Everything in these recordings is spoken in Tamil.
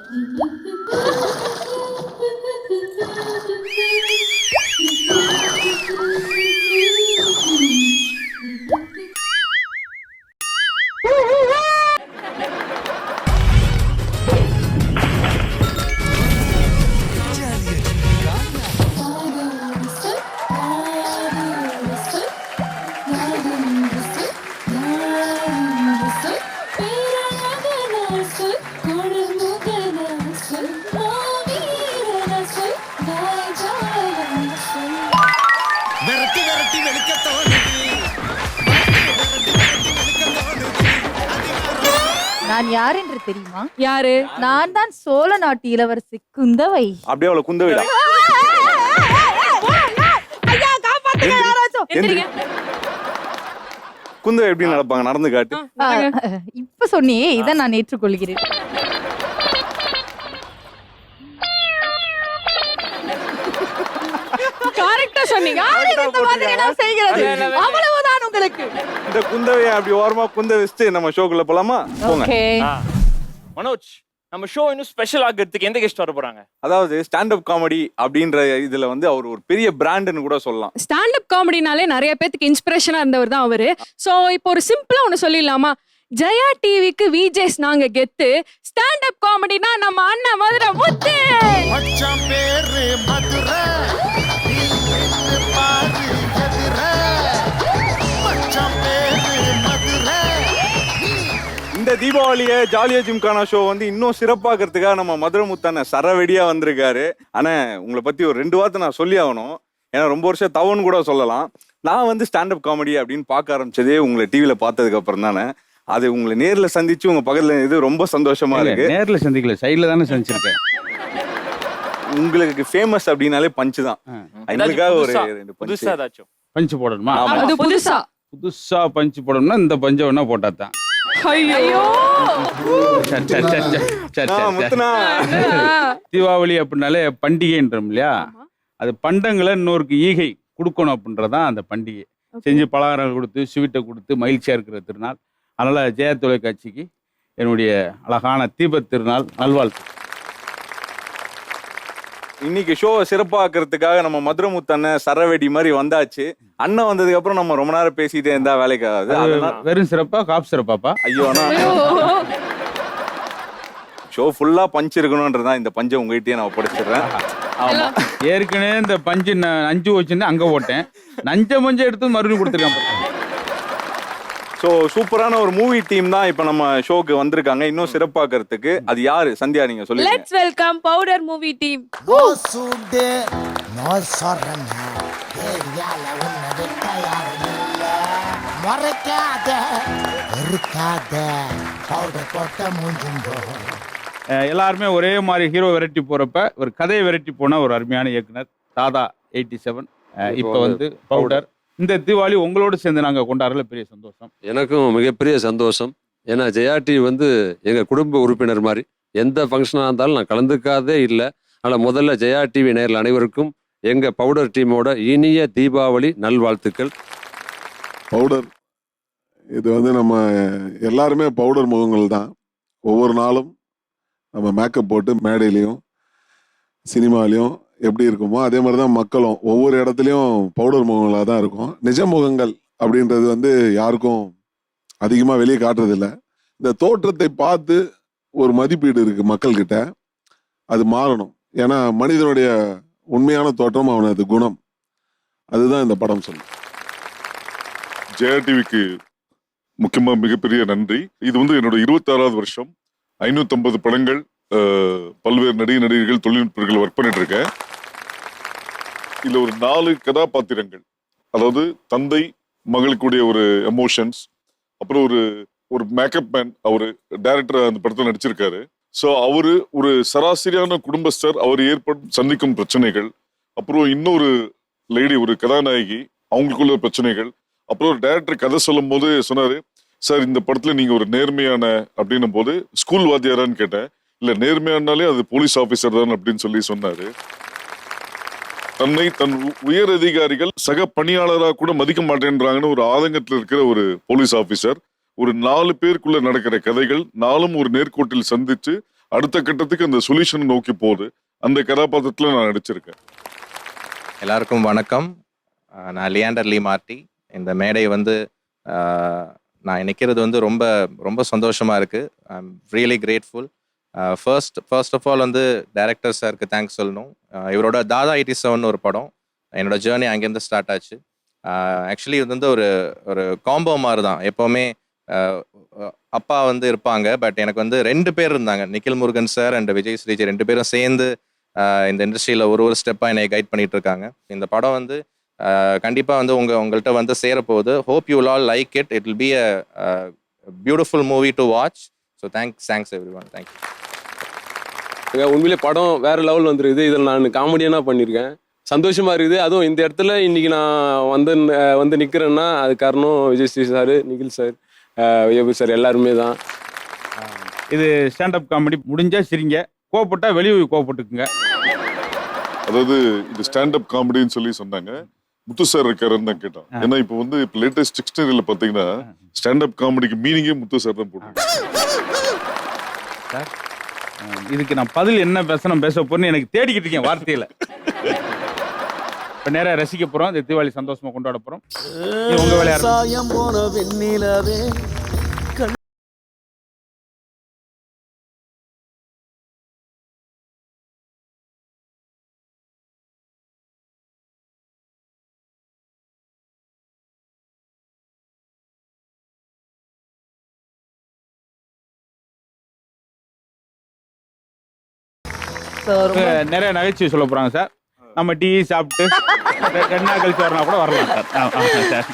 நான் யார் என்று தெரியுமா? யாரு? நான் தான் சோழ நாட்டு இளவரசி குந்தவை. அப்படியே அவளை குந்தவைடா. ஐயா காப்பாத்துங்க யாராச்சும். எந்திரிங்க. குந்தவை எப்படி நடப்பாங்க? நடந்து காட்டு. இப்ப சொன்னியே, இதை நான் ஏற்றுக்கொள்கிறேன். கரெக்ட்டா சொன்னீங்க. இந்த மாதிரி நான் செய்கிறது அவ்வளவுதான் உங்களுக்கு. இந்த குந்தவையை அப்படி ஓரமா குந்த வச்சுட்டு நம்ம ஷோக்குள்ள போலாமா? போங்க. மனோஜ், நம்ம ஷோ இன்னும் ஸ்பெஷல் ஆகிறதுக்கு எந்த கெஸ்ட் வர போறாங்க? அதாவது ஸ்டாண்ட் அப் காமெடி அப்படின்ற இதுல வந்து அவர் ஒரு பெரிய பிராண்ட்னு கூட சொல்லலாம். ஸ்டாண்ட் அப் காமெடினாலே நிறைய பேருக்கு இன்ஸ்பிரேஷனா இருந்தவர் தான் அவரு. சோ இப்போ ஒரு சிம்பிளா ஒன்னு சொல்லிடலாமா? ஜெயா டிவிக்கு விஜேஸ் நாங்க கெத்து, ஸ்டாண்ட் அப் காமெடினா நம்ம அண்ணன் மதுரை முத்து. மச்சான் பேரு மதுரை, பாரு எதிரே. மச்சான் பேரு மதுரை. இந்த தீபாவளியை ஜாலியா ஜிம்கானா ஷோ வந்து இன்னும் சிறப்பாக்கிறதுக்காக நம்ம மதுரை முத்தான சரவெடியா வந்திருக்காரு. ஆனா உங்களை பத்தி ஒரு 2 வார்த்தை நான் சொல்லி ஆகணும். ஏன்னா ரொம்ப வருஷம் தவன்னு கூட சொல்லலாம். நான் வந்து ஸ்டாண்ட் அப் காமெடி அப்படின்னு பார்க்க ஆரம்பிச்சதே உங்களை டிவியில பார்த்ததுக்கு அப்புறம் தானே. அது உங்களை நேர்ல சந்திச்சு உங்க பக்கத்துல இது ரொம்ப சந்தோஷமா இருக்கு. நேர்ல சந்திக்கல, சைடுல தானே சந்திச்சிருக்கேன். உங்களுக்கு ஃபேமஸ் அப்படின்னாலே பஞ்ச் தான். எங்களுக்காக ஒரு புதுசா ஏதாச்சும் பஞ்ச் போடணுமா? அது புதுசா புதுசா பஞ்ச் போடணும்னா இந்த பஞ்ச வேணா போட்டா தான். ஐயோ தீபாவளி அப்படின்னாலே பண்டிகைன்றோம் இல்லையா? அது பண்டங்களை இன்னொருக்கு ஈகை கொடுக்கணும் அப்படின்றதான் அந்த பண்டிகை. செஞ்சு பலகாரங்கள் கொடுத்து ஸ்வீட்டை கொடுத்து மகிழ்ச்சியா இருக்கிற திருநாள். அதனால ஜெயா தொலைக்காட்சிக்கு என்னுடைய அழகான தீபத் திருநாள் நல்வாழ்த்து. இன்னைக்கு ஷோவை சிறப்பாக்குறதுக்காக நம்ம மதுரை முத்தண்ண சரவெடி மாதிரி வந்தாச்சு. அண்ணன் வந்ததுக்கு அப்புறம் நம்ம ரொம்ப நேரம் பேசிட்டே இருந்தா வேலைக்காது. வெறும் சிறப்பா காப் சிறப்பாப்பா? ஐயோ, ஷோ ஃபுல்லா பஞ்ச் இருக்கணும்ன்றதான் இந்த பஞ்சை உங்ககிட்டயே நான் ஒப்படைச்சிடுறேன். ஆமா, ஏற்கனவே இந்த பஞ்சு நஞ்சு வச்சுன்னு அங்க போட்டேன். நஞ்ச மஞ்ச எடுத்து மறுபடியும் கொடுத்துருக்கேன். ஸோ சூப்பரான ஒரு மூவி டீம் தான் இப்போ நம்ம ஷோக்கு வந்திருக்காங்க இன்னும் சிறப்பாக்கிறதுக்கு. அது யாரு? சந்தியா, நீங்க சொல்லுங்க. Let's welcome powder movie team. No சூடு நோ சொரண ஏரியால உன்னது தயார் இல்ல. மறைக்காத இருக்காத பவுடர் போட்ட மூஞ்சுங்கோ. எல்லாருமே ஒரே மாதிரி ஹீரோ வெரைட்டி போறப்ப ஒரு கதையை வெரைட்டி போன ஒரு அருமையான இயக்குனர் தாதா 87. இப்போ வந்து பவுடர். இந்த தீபாவளி உங்களோடு சேர்ந்து நாங்கள் கொண்டாடுறதுல பெரிய சந்தோஷம். எனக்கும் மிகப்பெரிய சந்தோஷம். ஏன்னா ஜெயா டிவி வந்து எங்கள் குடும்ப உறுப்பினர் மாதிரி. எந்த ஃபங்க்ஷனாக இருந்தாலும் நான் கலந்துக்காதே இல்லை. ஆனால் முதல்ல ஜெயா டிவி நேயர்கள் அனைவருக்கும் எங்கள் பவுடர் டீமோட இனிய தீபாவளி நல்வாழ்த்துக்கள். பவுடர் இது வந்து நம்ம எல்லாருமே பவுடர் முகங்கள் தான். ஒவ்வொரு நாளும் நம்ம மேக்கப் போட்டு மேடையிலையும் சினிமாலையும் எப்படி இருக்குமோ அதே மாதிரி தான் மக்களும் ஒவ்வொரு இடத்துலையும் பவுடர் முகங்களாக தான் இருக்கும். நிஜ முகங்கள் அப்படின்றது வந்து யாருக்கும் அதிகமாக வெளியே காட்டுறதில்ல. இந்த தோற்றத்தை பார்த்து ஒரு மதிப்பீடு இருக்குது மக்கள்கிட்ட. அது மாறணும். ஏன்னா மனிதனுடைய உண்மையான தோற்றம் அவனது குணம். அதுதான் இந்த படம் சொல்லும். ஜெயா டிவிக்கு முக்கியமாக மிகப்பெரிய நன்றி. இது வந்து என்னோட 26வது வருஷம். 550 படங்கள், பல்வேறு நடிகர்கள், தொழில்நுட்பர்கள் ஒர்க் பண்ணிட்டு இருக்கேன். இதுல ஒரு 4 கதாபாத்திரங்கள், அதாவது தந்தை மகளுக்குடைய ஒரு எமோஷன்ஸ், அப்புறம் ஒரு மேக்கப் மேன், அவரு டைரக்டர் அந்த படத்தில் நடிச்சிருக்காரு. ஸோ அவரு ஒரு சராசரியான குடும்பஸ்தர், அவர் சந்திக்கும் பிரச்சனைகள், அப்புறம் இன்னொரு லேடி ஒரு கதாநாயகி அவங்களுக்குள்ள பிரச்சனைகள், அப்புறம் ஒரு டைரக்டர் கதை சொல்லும் போது சொன்னாரு, சார் இந்த படத்துல நீங்க ஒரு நேர்மையான அப்படின்னும் போது ஸ்கூல் வாத்தியாரான்னு கேட்டேன். இல்ல நேர்மையானாலே அது போலீஸ் ஆபீசர் தான் அப்படின்னு சொன்னாரு. தன்னை தன் உயர் அதிகாரிகள் சக பணியாளராக கூட மதிக்க மாட்டேன்றாங்கன்னு ஒரு ஆதங்கத்தில் இருக்கிற ஒரு போலீஸ் ஆபீசர். ஒரு 4 பேருக்குள்ள நடக்கிற கதைகள், 4ம் ஒரு நேர்கோட்டில் சந்திச்சு அடுத்த கட்டத்துக்கு அந்த சொல்யூஷன் நோக்கி போகுது. அந்த கதாபாத்திரத்துல நான் நடிச்சிருக்கேன். எல்லாருக்கும் வணக்கம். நான் லியாண்டர் லீ மார்ட்டி. இந்த மேடை வந்து நான் நிற்கிறது வந்து ரொம்ப ரொம்ப சந்தோஷமாக இருக்குது. I am really grateful. First of all வந்து டைரக்டர் சாருக்கு தேங்க்ஸ் சொல்லணும். இவரோட தாதா 87 ஒரு படம், என்னோட ஜேர்னி அங்கேருந்து ஸ்டார்ட் ஆச்சு. ஆக்சுவலி இது வந்து ஒரு ஒரு காம்போ மாதிரி தான். எப்போவுமே அப்பா வந்து இருப்பாங்க, பட் எனக்கு வந்து 2 பேர் இருந்தாங்க, நிக்கில் முருகன் சார் அண்ட் விஜய் ஸ்ரீஜி. 2 பேரும் சேர்ந்து இந்த இண்டஸ்ட்ரியில் ஒரு ஸ்டெப்பாக என்னை கைட் பண்ணிட்டு இருக்காங்க. இந்த படம் வந்து கண்டிப்பாக வந்து உங்கள்கிட்ட வந்து சேரப்போகுது. Hope you all like it. It will be a beautiful movie to watch. So thanks everyone. Thank you. உண்மையிலே படம் வேற லெவல் வந்துருக்குது. இதில் நான் காமெடியனாக பண்ணியிருக்கேன். சந்தோஷமா இருக்குது. அதுவும் இந்த இடத்துல இன்னைக்கு நான் வந்து நிற்கிறேன்னா அது காரணம் Vijay Sri sir, Nikhil sir, Vijay sir எல்லாருமே தான். இது ஸ்டாண்டப் காமெடி. முடிஞ்சா சிரிங்க, கோவப்பட்டா வெளியே கோவப்பட்டுக்குங்க. அதாவது இது ஸ்டாண்டப் காமெடின்னு சொல்லி சொன்னாங்க. முத்து சார் இருக்காருன்னு தான் கேட்டோம். ஏன்னா இப்போ வந்து இப்போ லேட்டஸ்ட் டிக்ஷனரியில பார்த்தீங்கன்னா ஸ்டாண்டப் காமெடிக்கு மீனிங்கே முத்து சார் தான் போட்டு. இதுக்கு நான் பதில் என்ன பேச போறேன்னு எனக்கு தேடிக்கிட்டு இருக்கேன் வார்த்தையில. இப்ப நேரா ரசிக்க போறோம். இந்த தீபாவளி சந்தோஷமா கொண்டாட போறோம். உங்க வேலையா நிறைய நகைச்சுவை சொல்ல போறாங்க சார். நம்ம டீ சாப்பிட்டு 2 நாள் கழிச்சு வரலாம் கூட வரலாம் சார்.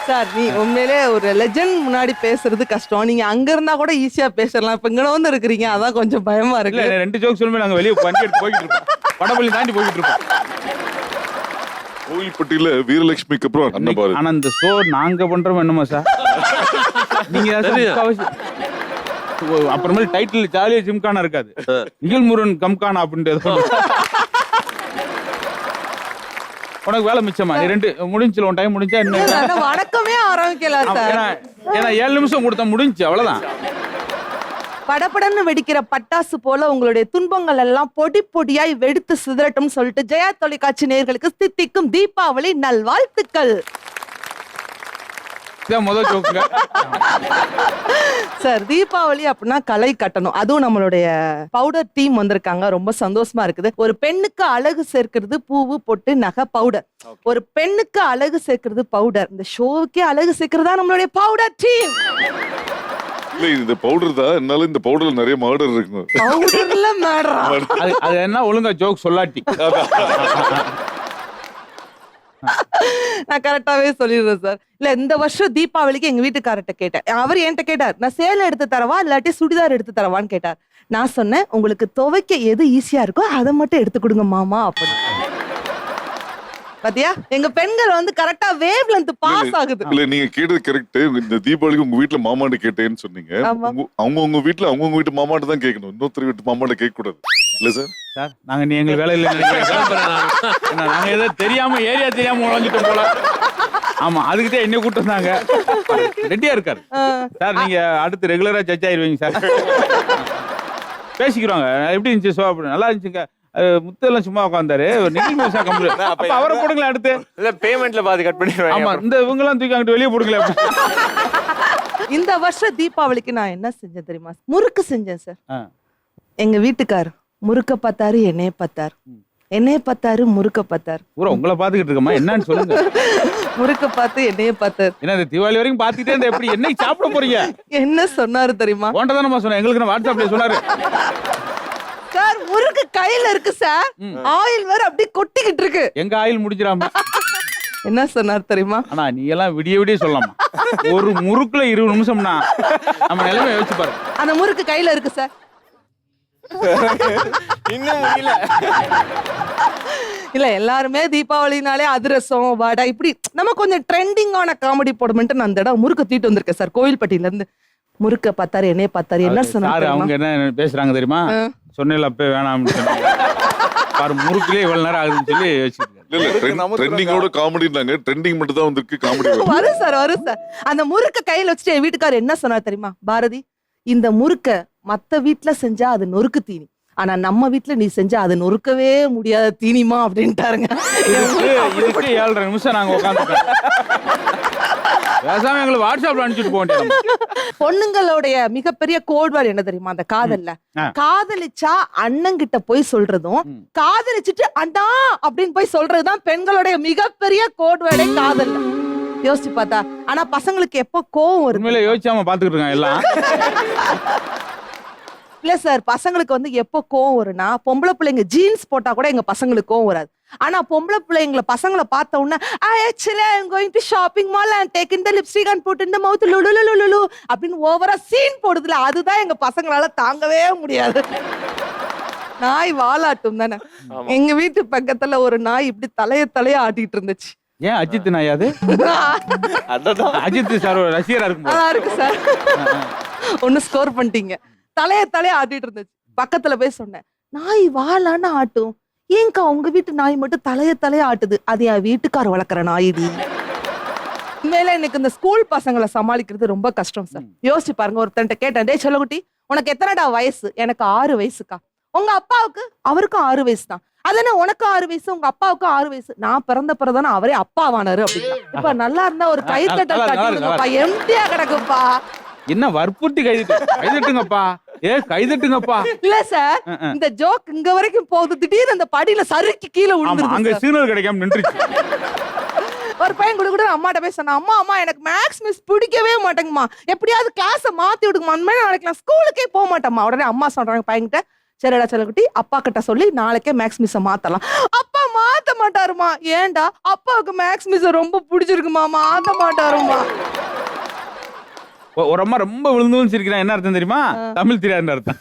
சார், நீ உண்மையிலே ஒரு லெஜண்ட் முன்னாடி பேசுறது கஷ்டம். நீங்க அங்க இருந்தா கூட ஈஸியா பேசலாம். இப்ப இங்க வந்து இருக்கிறீங்க, அதான் கொஞ்சம் பயமா இருக்கு. 2 ஜோக் சொல்லுமே நாங்க வெளியே வண்டி எடுத்து போய்கிட்டு இருக்கோம். வடபள்ளி தாண்டி போய்கிட்டு இருக்கோம். கோயில்பட்டியில வீரலட்சுமிக்கு அப்புறம் அன்னபாரதி. ஆனா இந்த ஷோ நாங்க பண்றோம் என்னமா சார்? நீங்க அப்புறமேல டைட்டில் ஜாலியா ஜிம்கானா இருக்காது, நிகில் முருகன் கம்கானா அப்படின்ட்டு. உனக்கு வேலை மிச்சமா? 2 முடிஞ்சு உன் டைம் முடிஞ்சா என்ன? வணக்கமே ஆரம்பிக்கல சார். ஏன்னா 7 நிமிஷம் கொடுத்தா முடிஞ்சு, அவ்வளவுதான். படப்படன்னு வெடிக்கிற பட்டாசு போல உங்களுடைய துன்பங்கள் எல்லாம் பொடி பொடியாய் வெடித்து சிதறட்டும் சொல்லிட்டு ஜெயா தொலைக்காட்சி நேயர்களுக்கு தித்திக்கும் தீபாவளி நல்வாழ்த்துக்கள். முதல் ஜோக்குங்க சார். தீபாவளி அப்படின்னா களை கட்டணும். அதுவும் நம்மளுடைய பவுடர் டீம் வந்திருக்காங்க. ரொம்ப சந்தோஷமா இருக்குது. ஒரு பெண்ணுக்கு அழகு சேர்க்கிறது பூவு பொட்டு நகை பவுடர். ஒரு பெண்ணுக்கு அழகு சேர்க்கிறது பவுடர். இந்த ஷோவுக்கே அழகு சேர்க்கிறதா நம்மளுடைய பவுடர் டீம். இல்ல இந்த பவுடர் தான். என்னால இந்த பவுடர்ல நிறைய மர்டர் இருக்கு. பவுடர்ல மர்டர். அது என்ன ஒழுங்கா ஜோக் சொல்லாட்டி. நான் கரெக்டாவே சொல்லிடுறேன் சார். இல்ல இந்த வருஷம் தீபாவளிக்கு எங்க வீட்டுக்காரர்கிட்ட கேட்டேன். அவர் என்கிட்ட கேட்டார், நான் சேலை எடுத்து தரவா இல்லாட்டி சுடிதார் எடுத்து தரவான்னு கேட்டார். நான் சொன்னேன், உங்களுக்கு துவைக்க எது ஈஸியா இருக்கோ அதை மட்டும் எடுத்து கொடுங்க மாமா அப்படின்னு. பாத்தியா, எங்க பெண்கள் வந்து கரெக்டா வேவ் லென்த் பாஸ் ஆகுது. இல்ல நீங்க கேட்டது கரெக்ட். இந்த தீபாவளிக்கு உங்க வீட்டுல மாமாண்ட கேட்டேன்னு சொன்னீங்க. அவங்க வீட்டுல அவங்க வீட்டு மாமாண்ட தான் கேட்கணும், இன்னொருத்தர் வீட்டு மாமாண்ட கேட்க கூடாது. இல்ல சார்? சார் நாங்க நீ எங்களுக்கு வேலை இல்லை நாங்க ஏதோ தெரியாம ஏரியா தெரியாம உழைஞ்சிட்டோம் போல. ஆமா, அதுக்கிட்டே என்ன கூட்டு வந்தாங்க. ரெடியா இருக்காரு சார். நீங்க அடுத்து ரெகுலரா ஜட்ஜ் ஆயிருவீங்க சார். பேசிக்கிறோங்க. எப்படி இருந்துச்சு ஷோ? அப்படி நல்லா இருந்துச்சுங்க. முத்தெல்லாம் சும்மா உட்காந்தாரு. அவரை போடுங்களேன் அடுத்து. பேமெண்ட்ல பாதி கட் பண்ணிடுவாங்க. ஆமா, இந்த இவங்க எல்லாம் தூக்கி அங்கிட்டு வெளியே போடுங்களேன். இந்த வருஷம் தீபாவளிக்கு நான் என்ன செஞ்சேன் தெரியுமா? முறுக்கு செஞ்சேன் சார். எங்க வீட்டுக்கார் முறுக்க பார்த்தாரு, என்னைய பார்த்தாரு, என்னைய பார்த்தாரு, முறுக்க பார்த்தாரு. உங்களை பாத்துக்கிட்டு இருக்கமா என்னன்னு சொல்லுங்க. முறுக்க பார்த்து என்னைய பார்த்தாரு. என்ன இந்த தீபாவளி வரைக்கும் பாத்துக்கிட்டே இருந்தா எப்படி என்னைக்கு சாப்பிட போறீங்க? என்ன சொன்னாரு தெரியுமா? ஒன்றதானமா சொன்னேன். எங்களுக்கு வாட்ஸ்அப்ல சொன்னாரு சார், முறுக்கு கையில இருக்கு சார், ஆயில் வேற அப்படியே கொட்டிக்கிட்டு இருக்கு. எங்க ஆயில் முடிஞ்சிராம. என்ன சொன்னார் தெரியுமா? ஆனா நீ எல்லாம் விடிய சொல்லலாமா? ஒரு முறுக்குல 20 நிமிஷம்னா நம்ம நிலைமை யோசிச்சு பாரு. அந்த முறுக்கு கையில இருக்கு சார். இன்னும் இல்ல இல்ல, எல்லாருமே தீபாவளினாலே அதிரசம் வடை இப்படி நம்ம கொஞ்சம் ட்ரெண்டிங்கான காமெடி போடமென்ட்டு நான் அந்த இடம் முறுக்கு தூக்கிட்டு வந்திருக்கேன் சார். கோயில்பட்டியில இருந்து முறுக்க பார்த்தாரு, என்னைய பார்த்தாரு. என்ன சொன்னாரு? அவங்க என்ன பேசுறாங்க தெரியுமா? சொன்னேன் அப்பே வேணாம் பாரு, முறுக்குலயே இவ்வளவு நேரம் ஆகுதுன்னு சொல்லி யோசிச்சிருக்கேன். ட்ரெண்டிங்கோட காமெடினாங்க. ட்ரெண்டிங் மட்டும் தான் வந்திருக்கு, காமெடி வரும் சார். அந்த முறுக்க கையில வச்சுட்டு என் வீட்டுக்காரர் என்ன சொன்னார் தெரியுமா? பாரதி, இந்த முறுக்க மத்த வீட்டுல செஞ்சா அது நொறுக்கு தீனி, ஆனா நம்ம வீட்டுல நீ செஞ்சா அது நொறுக்கவே முடியாத தீனிமா அப்படின்ட்டாருங்க. இதுக்கு 7.5 நிமிஷம் நாங்க உட்காந்துருக்கோம். பேசாம எங்களை வாட்ஸ்அப்ல அனுப்பிச்சுட்டு போக வேண்டியது. பொண்ணுங்களுடைய மிகப்பெரிய கோட்வேர்டு என்ன தெரியுமா? அந்த காதல்ல காதலிச்சா அண்ணன் கிட்ட போய் சொல்றதும், காதலிச்சுட்டு அண்ணா அப்படின்னு போய் சொல்றதுதான் பெண்களுடைய மிகப்பெரிய கோட்வேர்டே காதல். யோசிச்சு பார்த்தா. ஆனா பசங்களுக்கு எப்போ கோவம் வரும்? உண்மையில யோசிச்சாம பாத்துக்கிட்டு இருக்காங்க எல்லாம். இல்ல சார், பசங்களுக்கு வந்து எப்போ கோவம் வரும்னா, பொம்பளை பிள்ளைங்க ஜீன்ஸ் போட்டா கூட எங்க பசங்களுக்கு கோவம் வராது. ஆனா பொம்பளை பிள்ளைங்களை பசங்களை பார்த்த உடனே actually I'm going to shopping mall and taking the lipstick and put in the mouth லுலுலுலுலுலு அப்படின்னு ஓவரா சீன் போடுதுல, அதுதான் எங்க பசங்களால தாங்கவே முடியாது. நாய் வாலாட்டும் தானே. எங்க வீட்டு பக்கத்துல ஒரு நாய் இப்படி தலைய ஆட்டிட்டு இருந்துச்சு. ஏன் அஜித் நாய் அது? அஜித் சார் ரசிகரா இருக்கும். நல்லா இருக்கு சார். ஒன்னு ஸ்கோர் பண்ணிட்டீங்க. தலைய ஆட்டிட்டு இருந்துச்சு. பக்கத்துல போய் சொன்னேன், நாய் வாலான்னு ஆட்டும், ஏங்கா உங்க வீட்டு நாய் மட்டும் தலைய ஆட்டுது? அது என் வீட்டுக்கார வளர்க்குற நாய்டி. உண்மையில எனக்கு இந்த ஸ்கூல் பசங்களை சமாளிக்கிறது ரொம்ப கஷ்டம் சார். யோசிச்சு பாருங்க. ஒருத்தன்ட்ட கேட்டேன், டேய் செல்லகுட்டி உனக்கு எத்தனைடா வயசு? எனக்கு 6 வயசுக்கா. உங்க அப்பாவுக்கு? அவருக்கும் 6 வயசு தான். அதனால உனக்கு 6 வயசு, உங்க அப்பாவுக்கு 6 வயசு. நான் பிறந்த பிறதானே அவரே அப்பாவானாரு அப்படின்னா. இப்ப நல்லா இருந்தா ஒரு கைத்தட்டல் கட்டிடுங்கப்பா, எம்டியா கிடக்குப்பா. என்ன வற்புறுத்தி கைதட்டுங்கப்பா, கைதட்டுங்கப்பா. இல்ல சார், இந்த ஜோக் இங்க வரைக்கும் போகுது, திடீர்னு அந்த படியில சறுக்கி கீழே விழுந்துருச்சு. அங்க சிக்னல் கிடைக்காம நின்றுச்சு. ஒரு பையன் கூட அம்மாட்ட போய் சொன்னா, அம்மா எனக்கு மேக்ஸ் மிஸ் பிடிக்கவே மாட்டேங்கம்மா, எப்படியாவது கிளாஸ மாத்தி விடுங்கம்மா, அந்த மாதிரி நாளைக்கு ஸ்கூலுக்கே போக மாட்டேம்மா. உடனே அம்மா சொல்றாங்க பையன்கிட்ட, சரிடா செல்லகுட்டி அப்பா கிட்ட சொல்லி நாளைக்கே மேக்ஸ் மிஸ் மாத்தலாம். அப்பா மாத்த மாட்டாருமா. ஏன்டா? அப்பாவுக்கு மேக்ஸ் மிஸ் ரொம்ப பிடிச்சிருக்குமா, மாத்த மாட்டாருமா. ஒரு அம்மா ரொம்ப விழுந்து சிரிக்கிறான். என்ன அர்த்தம் தெரியுமா? தமிழ் தெரியாதுன்னு அர்த்தம்.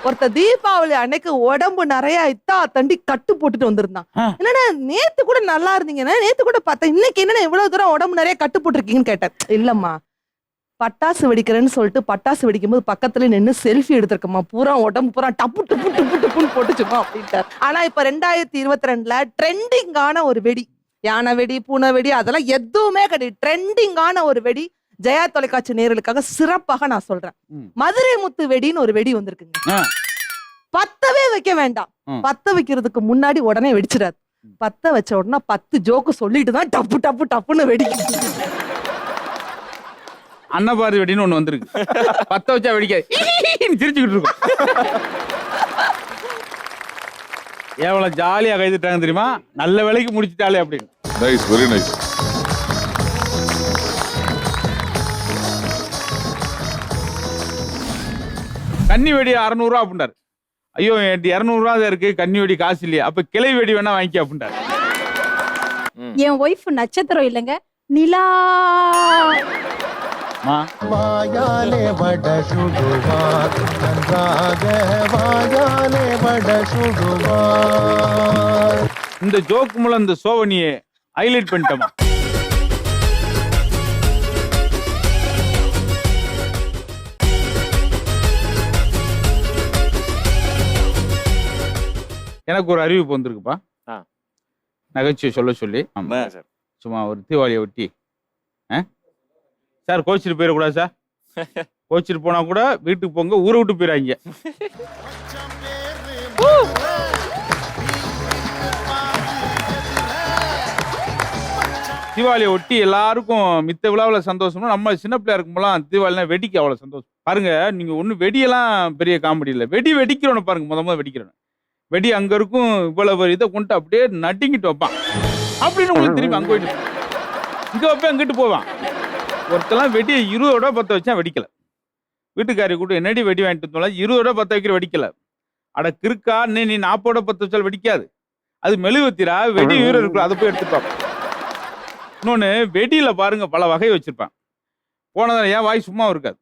ஒருத்த தீபாவளி அன்னைக்கு உடம்பு நிறைய இத்தா தண்டி கட்டு போட்டுட்டு வந்திருந்தான். என்னன்னா நேத்து கூட நல்லா இருந்தீங்கன்னா, நேத்து கூட பார்த்தேன், இன்னைக்கு என்னன்னா இவ்வளவு தூரம் உடம்பு நிறைய கட்டு போட்டிருக்கீங்கன்னு கேட்டேன். இல்லம்மா, பட்டாசு வெடிக்கிறேன்னு சொல்லிட்டு பட்டாசு வெடிக்கும் போது பக்கத்துல நின்று செல்ஃபி எடுத்திருக்கமா, பூரா உடம்பு பூரா டப்பு டுப்பு டுப்பு டுப்புன்னு போட்டுச்சுமா அப்படின்ட்டார். ஆனா இப்ப 2022ல ட்ரெண்டிங்கான ஒரு வெடி, யானை வெடி, பூனை வெடி அதெல்லாம் எதுவுமே கிடையாது. ட்ரெண்டிங்கான ஒரு வெடி ஜெயா தொலைக்காட்சி நேயர்களுக்காக சிறப்பாக நான் சொல்றேன். மதுரை முத்து வெடின்னு ஒரு வெடி வந்திருக்குங்க. பத்தவே வைக்க வேண்டாம். பத்த வைக்கிறதுக்கு முன்னாடி உடனே வெடிச்சிடாது. பத்த வச்ச உடனே 10 ஜோக்கு சொல்லிட்டு தான் டப்பு டப்பு டப்புன்னு வெடிக்கும். அன்னபாரி வெடின்னு ஒண்ணு வந்திருக்கு. பத்த வச்சா வெடிக்காது, சிரிச்சுக்கிட்டு இருக்கும். எவ்வளவு ஜாலியா கைதுட்டாங்க தெரியுமா? நல்ல வேலைக்கு முடிச்சுட்டாலே அப்படின்னு. Nice, very nice. கன்னி வெடி 600 ரூபா அப்படின்றாரு. ஐயோ 200 ரூபா தான் இருக்கு, கன்னி வெடி காசு இல்லையா, அப்ப கிளை வெடி வேணா வாங்கிக்க அப்படின்றாரு. என் ஒய்ஃப் நட்சத்திரம் இல்லைங்க, நிலா. வாயாலே வட சுடுவார், நன்றாக வாயாலே வட சுடுவார். இந்த ஜோக்கு மூலம் இந்த சோவனியை ஹைலைட் பண்ணிட்டோமா? எனக்கு ஒரு அறிவிப்பு வந்திருக்குப்பா. நகைச்சுவை சொல்ல சொல்லி. சும்மா ஒரு தீபாவளியை ஒட்டி சார் கோச்சிட்டு போயிடக்கூடாது சார். கோச்சிட்டு போனா கூட வீட்டுக்கு போங்க, ஊரை விட்டு போயிடாங்க. தீபாவளியை ஒட்டி எல்லாருக்கும் மித்த விழாவில் சந்தோஷம்னா, நம்ம சின்ன பிள்ளையா இருக்கும்போலாம் தீபாவளினா வெடிக்க அவ்வளோ சந்தோஷம். பாருங்க, நீங்க ஒன்றும் வெடியெல்லாம் பெரிய காமெடி இல்லை, வெடி வெடிக்கிறோன்னு பாருங்க. முத வெடிக்கிறோன்னு வெடி அங்க இருக்கும், இவ்வளவு இதை கொண்டு அப்படியே நட்டிங்கிட்டு வைப்பான். அப்படின்னு உங்களுக்கு திரும்பி அங்க போயிட்டு இங்க வைப்பேன், அங்கிட்டு போவான். ஒருத்தெல்லாம் வெடியை 20 ரூபா பத்த வச்சா வெடிக்கல. வீட்டுக்காரி கூட என்னடி வெடி வாங்கிட்டு வந்தோம், 20 ரூபா பத்த வைக்கிற வெடிக்கல. அட கிறுக்கா, நீ 40 ரூபா பத்த வச்சாலும் வெடிக்காது. அது மெழுகுவத்திரா, வெடி வீரர் இருக்கும், அதை போய் எடுத்துப்பான். இன்னொன்னு வெடியில பாருங்க பல வகை வச்சிருப்பான். போனதான ஏன் வாய் சும்மா இருக்காது.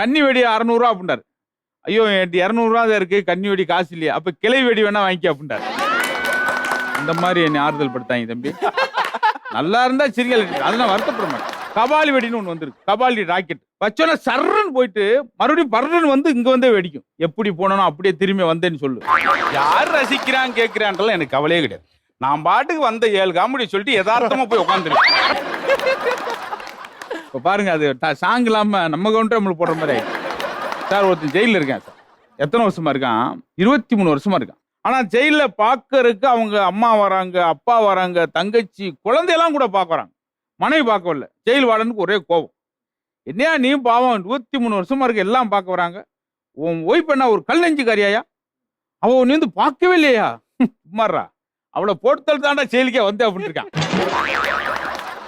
கன்னி வெடி 600 ரூபா அப்படின்றாரு. ஐயோ 200 ரூபா தான் இருக்கு, கன்னி வெடி காசு இல்லையா, அப்ப கிளை வெடி வேணா வாங்கிக்க அப்படின்றாரு. அந்த மாதிரி என்னை ஆறுதல் படுத்தாங்க தம்பி. நல்லா இருந்தா சிரிக்கல், அதெல்லாம் வருத்தப்பட மாட்டேன். கபாலி வெடின்னு ஒண்ணு வந்திருக்கு, கபாலி ராக்கெட் வச்சோன்னா சர்ன்னு போயிட்டு மறுபடியும் பர்றன்னு வந்து இங்க வந்தே வெடிக்கும். எப்படி போனோம் அப்படியே திரும்பி வந்தேன்னு சொல்லு. யார் ரசிக்கிறான் கேட்கிறான்றலாம் எனக்கு கவலையே கிடையாது. நான் பாட்டுக்கு வந்த 7 காமெடி சொல்லிட்டு யதார்த்தமா போய் உட்காந்துருக்கேன். இப்போ பாருங்க அது சாங் இல்லாமல் நம்ம கவுண்டர் நம்மளுக்கு போடுற மாதிரி ஆயிடுச்சு. சார் ஒருத்தன் ஜெயிலில் இருக்கேன் சார். எத்தனை வருஷமா இருக்கான்? 23 வருஷமா இருக்கான். ஆனால் ஜெயிலில் பார்க்கறதுக்கு அவங்க அம்மா வராங்க, அப்பா வராங்க, தங்கச்சி, குழந்தையெல்லாம் கூட பார்க்குறாங்க. மனைவி பார்க்க வரல. ஜெயில் வார்டனுக்கு ஒரே கோபம். என்னையா நீ பாவம் 23 வருஷமா இருக்க, எல்லாம் பார்க்க வராங்க. உன் ஒய்ஃப் என்ன ஒரு கல் நெஞ்சு காரியாயா? அவ நீ வந்து பார்க்கவே இல்லையா? சும்மாறா, அவளை போட்டுத்தல் தாண்டா ஜெயிலுக்கே வந்து அப்படின்னு இருக்கான்.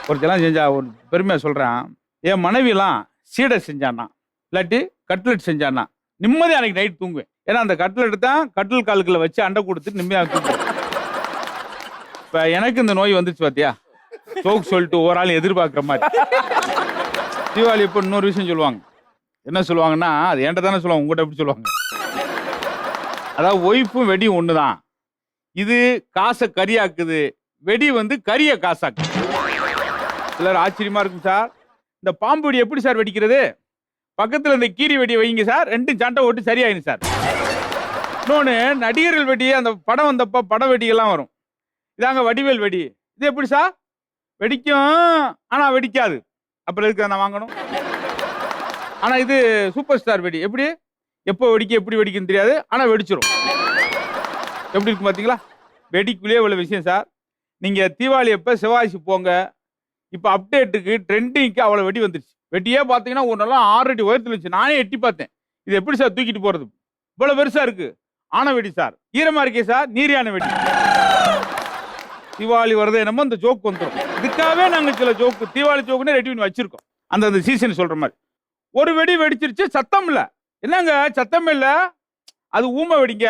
ஒருத்தெல்லாம் செஞ்சா ஒரு பெருமையா சொல்றான், என் மனைவிலாம் சீடை செஞ்சானா இல்லாட்டி கட்லெட் செஞ்சானா நிம்மதியா அன்னைக்கு நைட் தூங்குவேன். ஏன்னா அந்த கட்லெட் தான் கட்டில் காலுக்குள்ள வச்சு அண்டை கொடுத்துட்டு நிம்மதியாக தூங்குவேன். இப்ப எனக்கு இந்த நோய் வந்துச்சு பாத்தியா, ஜோக் சொல்லிட்டு ஒரு ஆள் எதிர்பார்க்குற மாதிரி. தீபாவளி இப்போ இன்னொரு விஷயம் சொல்லுவாங்க. என்ன சொல்லுவாங்கன்னா, அது என்கிட்ட தானே சொல்லுவாங்க, உங்ககிட்ட எப்படி சொல்லுவாங்க? அதாவது ஒய்ஃபும் வெடியும் ஒண்ணுதான். இது காசை கரியாக்குது, வெடி வந்து கரிய காசாக்குது. சிலர் ஆச்சரியமா இருக்கும் சார், இந்த பாம்பு வெடி எப்படி சார் வெடிக்கிறது? பக்கத்துல இந்த கீரி வெடியை வைங்க சார், ரெண்டும் சண்டை ஓட்டு சரியாயிடும் சார். இன்னொன்னு நடிகர்கள் வெடி, அந்த படம் வந்தப்ப பட வெடிகள்லாம் வரும். இதாங்க வடிவேல் வெடி, இது எப்படி சார் வெடிக்கும்? ஆனா வெடிக்காது. அப்புறம் எதுக்கு நான் வாங்கணும்? ஆனா இது சூப்பர் ஸ்டார் வெடி, எப்படி எப்போ வெடிக்க எப்படி வெடிக்குன்னு தெரியாது, ஆனா வெடிச்சிரும். எப்படி இருக்கும் பாத்தீங்களா? வெடிக்குள்ளே உள்ள விஷயம் சார். நீங்க தீபாவளி அப்ப சிவாஜி போங்க, இப்ப அப்டேட்டுக்கு ட்ரெண்டிங்க்கு அவ்வளவு வெடி வந்துருச்சு. வெட்டியே பாத்தீங்கன்னா ஒரு நாள் 6 அடி உயரத்துல இருந்துச்சு. நானே எட்டி பார்த்தேன், இது எப்படி சார் தூக்கிட்டு போறது? இவ்வளவு பெருசா இருக்கு. ஆன வெடி சார், ஈரமா இருக்கே சார், நீரியான வெடி. தீபாவளி வருது என்னமோ இந்த ஜோக் வந்துடும். இதுக்காகவே நாங்க சில ஜோக்கு, தீபாவளி ஜோக்குன்னு ரெடி பண்ணி வச்சிருக்கோம். அந்த சீசன் சொல்ற மாதிரி. ஒரு வெடி வெடிச்சிருச்சு, சத்தம் இல்ல. என்னங்க சத்தம் இல்ல, அது ஊமை வெடிங்க.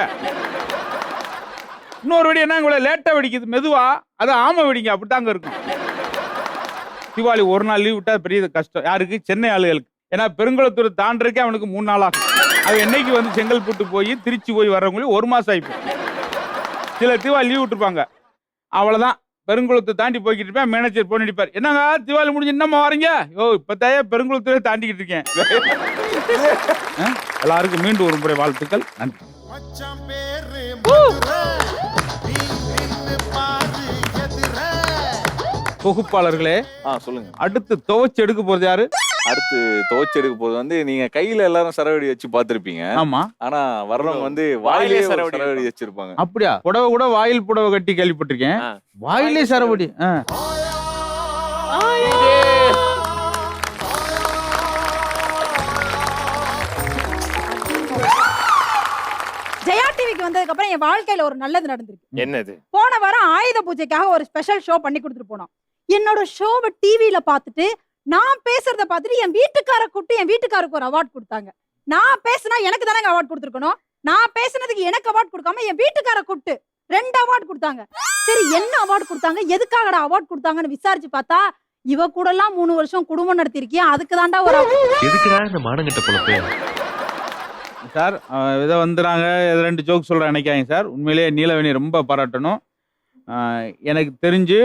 இன்னொரு வெடி என்ன இவ்வளவு லேட்டா வெடிக்குது, மெதுவா, அது ஆமை வெடிங்க. அப்படித்தாங்க இருக்கும். தீபாவளி ஒரு நாள் லீவ் விட்டா பெரிய கஷ்டம். யாருக்கு? சென்னை ஆளுகளுக்கு. ஏன்னா பெருங்குளத்தூர் தாண்டறதுக்கே அவனுக்கு 3 நாள் ஆகும். அது என்னைக்கு வந்து செங்கல்பட்டு போய் திருச்சி போய் வர்றவங்களுக்கு 1 மாசம் ஆயிப்போம். சில தீபாவளி லீவ் விட்டுருப்பாங்க, அவ்வளவுதான். பெருங்குளத்தை தாண்டி போய்கிட்டு இருப்பேன். மேனேஜர் போன் அடிப்பார், என்னங்க தீபாவளி முடிஞ்சு என்னம்மா வரீங்க? யோ இப்பத்தாயே பெருங்குளத்தூரே தாண்டிக்கிட்டு இருக்கேன். எல்லாருக்கும் மீண்டும் ஒரு முறை வாழ்த்துக்கள், நன்றி. தொகுப்பாளர்களே சொல்லுங்க. அடுத்து துவைச்சு எடுக்க போறது யாரு? அடுத்து துவைச்சு எடுக்க போது வந்து நீங்க கையில எல்லாரும் சரவெடி வச்சு பாத்திருப்பீங்க. ஆமா. ஆனா வர்றவங்க வந்து வாயிலே சரவெடி வச்சிருப்பாங்க. அப்படியா? புடவை கூட வாயில் புடவை கட்டி கேள்விப்பட்டிருக்கேன். வாயிலே சரவெடி. ஜெயா டிவிக்கு வந்ததுக்கு அப்புறம் என் வாழ்க்கையில ஒரு நல்லது நடந்திருக்கு. என்னது? போன வாரம் ஆயுத பூஜைக்காக ஒரு ஸ்பெஷல் ஷோ பண்ணி கொடுத்துட்டு போனோம். என்னோட ஷோவை டிவியில பார்த்துட்டு, நான் பேசுறத பார்த்துட்டு என் வீட்டுக்கார கூப்பிட்டு என் வீட்டுக்காருக்கு ஒரு அவார்ட் கொடுத்தாங்க. நான் பேசினா எனக்கு தானே அவார்ட் கொடுத்துருக்கணும். நான் பேசுனதுக்கு எனக்கு அவார்ட் கொடுக்காம என் வீட்டுக்கார கூப்பிட்டு 2 அவார்ட் கொடுத்தாங்க. சரி என்ன அவார்ட் கொடுத்தாங்க, எதுக்காகடா அவார்ட் கொடுத்தாங்கன்னு விசாரிச்சு பார்த்தா, இவ கூட எல்லாம் 3 வருஷம் குடும்பம் நடத்திருக்கியா, அதுக்கு தாண்டா ஒரு எதுக்குடா இந்த மானங்கட்ட பொழப்பு சார். இதை வந்துறாங்க, 2 ஜோக் சொல்கிறேன் நினைக்காங்க சார். உண்மையிலேயே நீலவேணி ரொம்ப பாராட்டணும். எனக்கு தெரிஞ்சு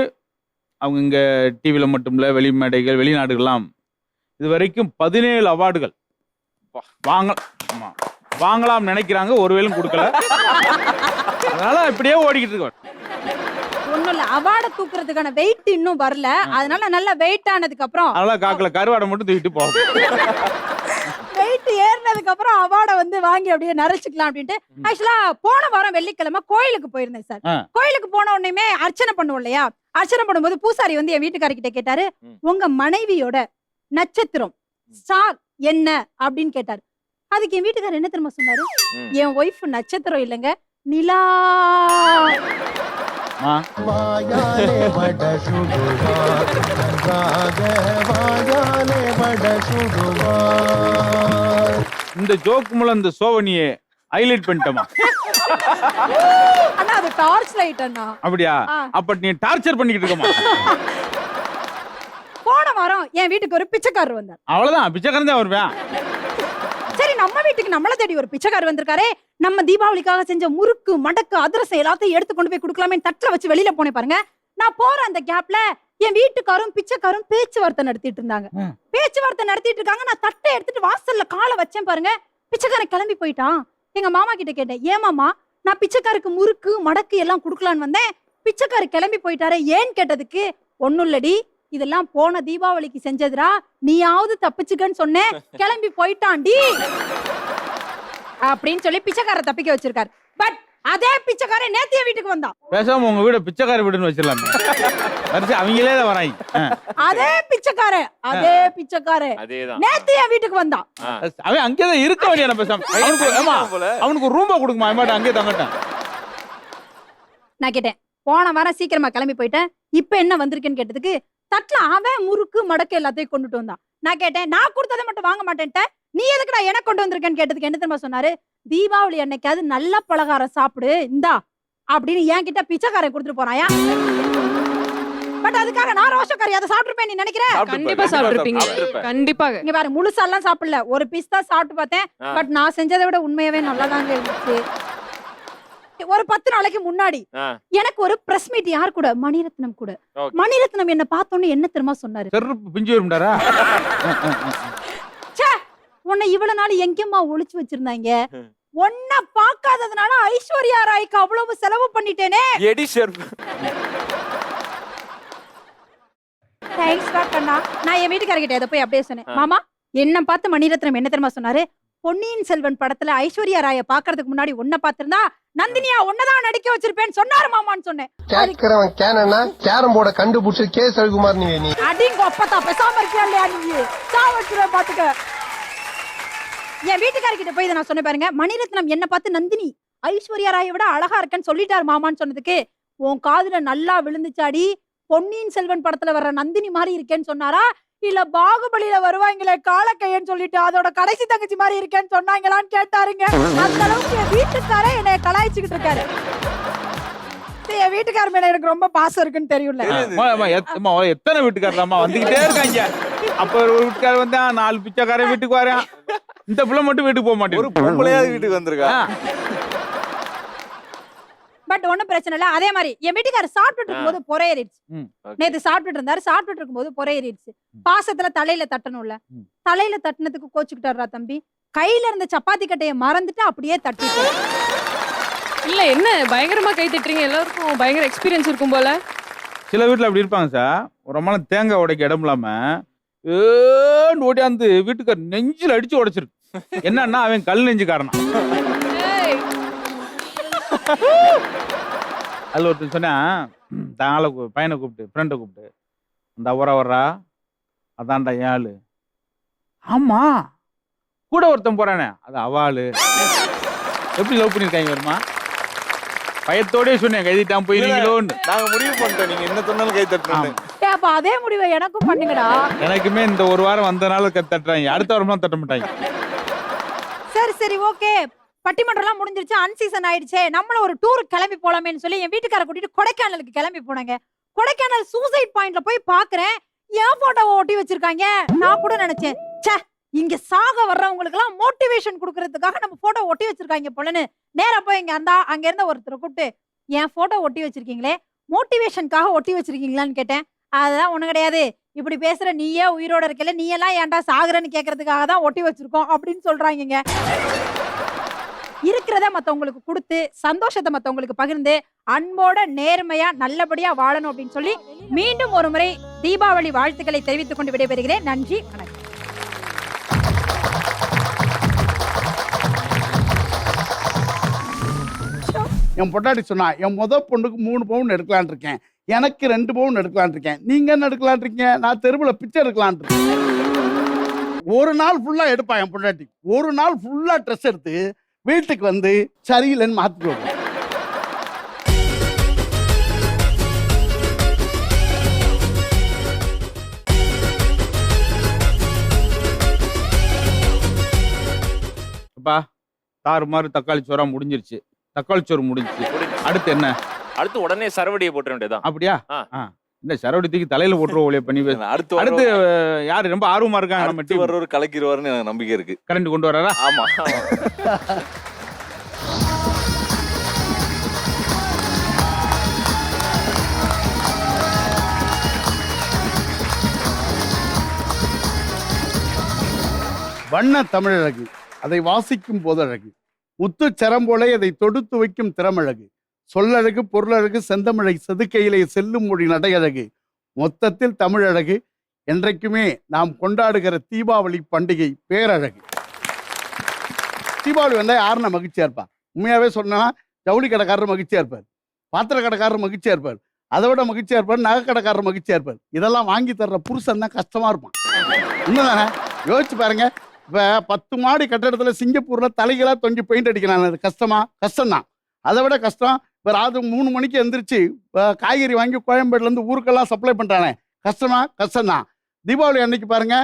அவங்க இங்கே டிவியில் மட்டும் இல்லை, வெளி மேடைகள், வெளிநாடுகள்லாம் இது வரைக்கும் 17 அவார்டுகள் வாங்கலாம் நினைக்கிறாங்க, ஒருவேளும் கொடுக்கல. அதனால இப்படியே ஓடிக்கிட்டு இருக்கோம். ஒண்ணும் இல்ல, அவார்ட தூக்குறதுக்கான வெயிட் இன்னும் வரல. அதனால நல்லா வெயிட் ஆனதுக்கு அப்புறம் அதனால காக்கல கருவாடை மட்டும் தூக்கிட்டு போவோம். வெயிட் ஏறினதுக்கு அப்புறம் அவார்டை வந்து வாங்கி அப்படியே நரைச்சுக்கலாம் அப்படின்ட்டு. ஆக்சுவலா போன வாரம் வெள்ளிக்கிழமை கோயிலுக்கு போயிருந்தேன் சார். கோயிலுக்கு போன உடனே அர்ச்சனை பண்ணுவோம் இல்லையா, அர்ச்சனை பண்ணும்போது பூசாரி வந்து என் வீட்டுக்காரர்கிட்ட கேட்டாரு, உங்க மனைவியோட நட்சத்திரம் ஸ்டார் என்ன அப்படின்னு கேட்டாரு. அதுக்கு என் வீட்டுக்காரர் என்ன தெரியுமா சொன்னாரு, என் ஒய்ஃப் நட்சத்திரம் இல்லைங்க, நிலா. வாயாலே வட சுடுவார் நன்றாக வாயாலே வட சுடுவார். இந்த ஜோக் மூலம் இந்த சோவனியை ஹைலைட் பண்ணிட்டோமா? அண்ணா அது டார்ச் லைட் அண்ணா. அப்படியா? அப்ப நீ டார்ச்சர் பண்ணிக்கிட்டு இருக்கமா? போன வாரம் என் வீட்டுக்கு ஒரு பிச்சைக்காரர் வந்தார். அவ்வளவுதான், பிச்சைக்காரன் தான் வருவேன். சரி நம்ம வீட்டுக்கு நம்மள தேடி ஒரு பிச்சைக்காரர் வந்திருக்காரே, நம்ம தீபாவளிக்காக செஞ்ச முறுக்கு மடக்கு அதிரசம் எல்லாத்தையும் எடுத்து கொண்டு போய் கொடுக்கலாமே தட்டுல வச்சு வெளியில போனே பாருங்க. நான் போற அந்த கேப்ல என் வீட்டுக்காரும் பிச்சைக்காரும் பேச்சுவார்த்தை நடத்திட்டு இருந்தாங்க. பேச்சுவார்த்தை நடத்திட்டு இருக்காங்க. நான் தட்டை எடுத்துட்டு வாசல்ல காலை வச்சேன் பாருங்க. பிச்சைக்காரன் கிளம்பி போயிட்டான். எங்க மாமா கிட்ட கேட்டேன், ஏன் மாமா நான் பிச்சைக்காருக்கு முறுக்கு மடக்கு எல்லாம் கொடுக்கலான்னு வந்தேன், பிச்சைக்காரு கிளம்பி போயிட்டாரு ஏன்னு கேட்டதுக்கு, ஒண்ணும் இல்லடி இதெல்லாம் போன தீபாவளிக்கு செஞ்சதுடா, நீயாவது தப்பிச்சுக்கன்னு சொன்னேன், கிளம்பி போயிட்டான்டி அப்படின்னு சொல்லி பிச்சைக்கார தப்பிக்க வச்சிருக்காரு. பட் அதே பிச்சைக்காரன் நேத்திய வீட்டுக்கு வந்தான். பேசாம உங்க வீட பிச்சைக்கார வீடுன்னு வச்சிடலாமே. வரிசை அவங்களே தான் வராங்க. அதே பிச்சைக்காரன் அதேதான். நேத்திய வீட்டுக்கு வந்தான். அவன் அங்கேதான் இருக்க வேண்டிய பேசாம அவனுக்கு ரூம்பா கொடுக்குமா அம்மாட்ட அங்கேயே தங்கட்டான். நான் கேட்டேன், போன வாரம் சீக்கிரமா கிளம்பி போயிட்டேன், இப்ப என்ன வந்திருக்கேன்னு கேட்டதுக்கு தட்டுல அவன் முறுக்கு மடக்கு எல்லாத்தையும் கொண்டுட்டு வந்தான். நான் கேட்டேன், நான் கொடுத்ததை மட்டும் வாங்க மாட்டேன்ட்ட, நீ எதுக்குடா எனக்கு கொண்டு வந்திருக்கேன்னு கேட்டதுக்கு என்ன தெரியுமா சொன்னாரு, தீபாவளி அன்னைக்காவது நல்ல பலகாரம் சாப்பிடு இந்தா அப்படின்னு என்கிட்ட பிச்சைக்காரன் கொடுத்துட்டு போறாயா. பட் அதுக்காக நான் ரோஷக்காரி அதை சாப்பிட்டுருப்பேன் நீ நினைக்கிறேன்? கண்டிப்பா சாப்பிட்டுருப்பீங்க. கண்டிப்பாக. இங்க பாரு, முழுசாலாம் சாப்பிடல, ஒரு பீஸ் தான் சாப்பிட்டு பார்த்தேன். பட் நான் செஞ்சதை விட உண்மையாவே நல்லாதாங்க இருந்துச்சு. ஒரு 10 நாளைக்கு முன்னாடி எனக்கு ஒரு பிரஸ் மீட் யார் கூட, மணிரத்னம் கூட. மணிரத்னம் என்ன பார்த்தோன்னு என்ன தெரியுமா சொன்னாரு, செருப்பு பிஞ்சு வரும்டாரா, உன்னை இவ்வளவு நாள் எங்கேம்மா ஒளிச்சு வச்சிருந்தாங்க, உன்னை பார்க்காததுனால ஐஸ்வர்யா ராய்க்கு அவ்வளவு செலவு பண்ணிட்டேனே. எடி செருப்பு. தேங்க்ஸ் டா கண்ணா. நான் என் வீட்டுக்காரர்கிட்ட இதை போய் அப்படியே சொன்னேன், மாமா என்ன பார்த்து மணிரத்னம் என்ன தெரியுமா சொன்னாரு, பொன்னியின் செல்வன் படத்துல ஐஸ்வர்யா ராய பாக்குறதுக்கு முன்னாடி உன்னை பார்த்திருந்தா நந்தினியா உன்னதான் நடிக்க வச்சிருப்பேன்னு சொன்னாரு மாமான்னு சொன்னேன். கேட்கிறவன் கேனா கேரம் போர்ட கண்டுபிடிச்சு கே ரவிக்குமார் நீ அடிங்க அப்பா பேசாம இருக்கியா இல்லையா, நீ சாவச்சுற பாத்துக்க. என் வீட்டுக்காரர்கிட்ட போய் இதை நான் சொன்ன பாருங்க, மணிரத்னம் என்ன பார்த்து நந்தினி ஐஸ்வர்யா ராயை விட அழகா இருக்கேன்னு சொல்லிட்டாரு மாமான்னு சொன்னதுக்கு, உன் காதுல நல்லா விழுந்துச்சாடி, பொன்னியின் செல்வன் படத்துல வர்ற நந்தினி மாதிரி இருக்கேன்னு சொன்னாரா, இல்ல பாகுபலியில வருவாங்களே காலக்கையன்னு சொல்லிட்டு அதோட கடைசி தங்கச்சி மாதிரி இருக்கேன்னு சொன்னாங்களான்னு கேட்டாருங்க. அந்த அளவுக்கு என் வீட்டுக்காரே என்னை கலாய்ச்சிக்கிட்டு இருக்காரு. என் வீட்டுக்கார மேல எனக்கு ரொம்ப பாசம் இருக்குன்னு தெரியும்ல. எத்தனை வீட்டுக்காரமா வந்துகிட்டே இருக்காங்க. அப்ப ஒரு வீட்டுக்காரர் வந்தா 4 பிச்சைக்காரன் வீட்டுக்கு வரேன், இந்த பிள்ளை மட்டும் வீட்டுக்கு போக மாட்டேன். ஒரு பொம்பளையாவது வீட்டுக்கு வந்திருக்கா. பட் ஒண்ணும் பிரச்சனை இல்ல. அதே மாதிரி என் வீட்டுக்காரர் சாப்பிட்டுட்டு இருக்கும்போது பொறையேறிடுச்சு. நேத்து சாப்பிட்டுட்டு இருந்தாரு, சாப்பிட்டுட்டு இருக்கும்போது பொறையேறிடுச்சு. பாசத்துல தலையில தட்டணும்ல, தலையில தட்டினதுக்கு கோச்சுக்கிட்டாரா தம்பி, கையில இருந்த சப்பாத்தி கட்டைய மறந்துட்டு அப்படியே தட்டிட்டு. இல்ல என்ன பயங்கரமா கை தட்டுறீங்க, எல்லாருக்கும் பயங்கர எக்ஸ்பீரியன்ஸ் இருக்கும் போல. சில வீட்டுல அப்படி இருப்பாங்க சார், ஒரு அம்மா தேங்காய் உடைக்க இடம் இல்லாம ஓடியாந்து வீட்டுக்கார நெஞ்சில் அடிச்சு உடைச்சிருக்கு. என்னன்னா அவன் கல் நெஞ்சுக்காரனா. அதுல ஒருத்தர் சொன்னா, தாங்கள பையனை கூப்பிட்டு ஃப்ரெண்டை கூப்பிட்டு, அந்த ஊரா வர்றா அதான்டா என் ஆளு. ஆமா கூட ஒருத்தன் போறானே அது அவாளு. எப்படி லவ் பண்ணிருக்காங்க வருமா, பயத்தோடய சொன்னேன் கைதிட்டான் போயிருக்கீங்களோன்னு. நாங்க முடிவு பண்ணிட்டோம், நீங்க என்ன சொன்னாலும் கை தட்டணும். அப்ப அதே முடிவை எனக்கும் பண்ணுங்கடா. எனக்குமே இந்த ஒரு வாரம் வந்தனால தட்டுறாங்க, அடுத்த வாரம்லாம் தட்ட மாட்டாங்க. சரி ஓகே, பட்டிமன்றம்லாம் முடிஞ்சிருச்சு, அன்சீசன் ஆயிடுச்சே, நம்மள ஒரு டூர் கிளம்பி போலாமேன்னு சொல்லி என் வீட்டுக்கார கூட்டிட்டு கொடைக்கானலுக்கு கிளம்பி போனாங்க. கொடைக்கானல் சூசைட் பாயிண்ட்ல போய் பாக்குறேன், என் போட்டோவை ஒட்டி வச்சிருக்காங்க. நான் கூட நினைச்சேன், ச்சே இங்க சாக வர்றவங்களுக்கு எல்லாம் மோட்டிவேஷன் கொடுக்கறதுக்காக நம்ம போட்டோ ஒட்டி வச்சிருக்காங்க போலன்னு நேரா போய் அங்க இருந்த ஒருத்தரை கூப்பிட்டு, என் போட்டோ ஒட்டி வச்சிருக்கீங்களே மோட்டிவேஷனுக்காக ஒட்டி வச்சிருக்கீங்களான்னு கேட்டேன். அதெல்லாம் ஒண்ணு கிடையாது, இப்படி பேசுற நீயே உயிரோட இருக்கல, நீ எல்லாம் ஏன்டா சாகுறன்னு கேக்குறதுக்காக தான் ஒட்டி வச்சிருக்கோம் அப்படின்னு சொல்றாங்க. இருக்கிறத மத்தவங்களுக்கு கொடுத்து சந்தோஷத்தை மத்தவங்களுக்கு பகிர்ந்து அன்போட நேர்மையா நல்லபடியா வாழணும் அப்படின்னு சொல்லி மீண்டும் ஒரு முறை தீபாவளி வாழ்த்துக்களை தெரிவித்துக் கொண்டு விடைபெறுகிறேன். நன்றி, வணக்கம். என் பொட்டாட்டி சொன்னா, என் பொண்ணுக்கு 3 பவுன் எடுக்கலான் இருக்கேன், எனக்கு 2 பவுன் எடுக்கலான் இருக்கேன், நீங்க என்ன எடுக்கலான் இருக்கீங்க, நான் தெருவில் பிச்சை எடுக்கலான் இருக்கேன். ஒரு நாள் ஃபுல்லா எடுப்பா என் பொட்டாட்டி, ஒரு நாள் ஃபுல்லா ட்ரெஸ் எடுத்து வீட்டுக்கு வந்து சரியில்லைன்னு மாத்திட்டு வருவோம். அப்பா தாறு மாதிரி தக்காளி சோறா முடிஞ்சிருச்சு, தக்காளி சோறு முடிஞ்சிச்சு, அடுத்து என்ன? அடுத்து உடனே சரவடியை போட்டுற வேண்டியதான். அப்படியா? இந்த சரவடி தூக்கி தலையில போட்டுருவோம் பண்ணி. அடுத்து யாரு ரொம்ப ஆர்வமா இருக்காங்க, நம்ம டீம் வர்றவர் கலக்கிடுவாருன்னு எனக்கு நம்பிக்கை இருக்கு. கரண்ட் கொண்டு வராரா? ஆமா. வண்ண தமிழழகு அதை வாசிக்கும் போதழகு, முத்து சரம்போலை அதை தொடுத்து வைக்கும் திறமழகு, சொல்லழகு பொருளழகு செந்தமிழை செதுக்கையிலே செல்லும் மொழி நடையழகு, மொத்தத்தில் தமிழழகு என்றைக்குமே நாம் கொண்டாடுகிற தீபாவளி பண்டிகை பேரழகு. தீபாவளி வந்தால் யாருன்னா மகிழ்ச்சியா இருப்பா? உண்மையாவே சொன்னா ஜவுளி கடைக்காரர் மகிழ்ச்சியா இருப்பார், பாத்திர கடைக்காரர் மகிழ்ச்சியா இருப்பார், அதை விட மகிழ்ச்சியா இருப்பார் நகை கடைக்காரர் மகிழ்ச்சியா இருப்பார். இதெல்லாம் வாங்கி தர்ற புருஷன் தான் கஷ்டமா இருப்பான். உண்மைதானே? யோசிச்சு பாருங்க. இப்போ 10 மாடி கட்டடத்துல சிங்கப்பூர்ல தலைகளா தொங்கி பெயிண்ட் அடிக்கிறாங்க. அது கஷ்டமா? கஷ்டம்தான். அதை விட கஷ்டம் இப்போ ராது 3 மணிக்கு எந்திரிச்சு காய்கறி வாங்கி கோயம்பேடுல இருந்து ஊருக்கெல்லாம் சப்ளை பண்றானே, கஷ்டமா? கஷ்டம்தான். தீபாவளி அன்னைக்கு பாருங்க,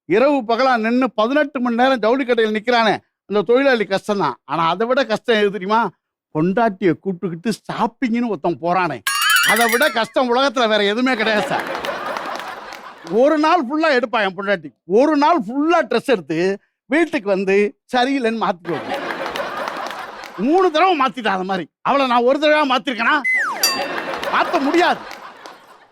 இரவு பகலா நின்று 18 மணி நேரம் ஜவுளி கடையில் நிக்கிறானே, அந்த தொழிலாளி கஷ்டம்தான். ஆனா அதை விட கஷ்டம் எது தெரியுமா? பொண்டாட்டியை கூப்பிட்டுக்கிட்டு ஷாப்பிங்னு ஒருத்தன் போறானே, அதை விட கஷ்டம் உலகத்துல வேற எதுவுமே கிடையாது சார். ஒரு நாள் ஃபுல்லா எடுப்பான் என் பொண்டாட்டி. ஒரு நாள் ஃபுல்லா ட்ரெஸ் எடுத்து வீட்டுக்கு வந்து சரியில்லைன்னு மாத்திட்டு 3 தடவை மாத்திட்டான். அந்த மாதிரி அவளை நான் ஒரு தடவை மாத்திருக்கேனா? மாத்த முடியாது.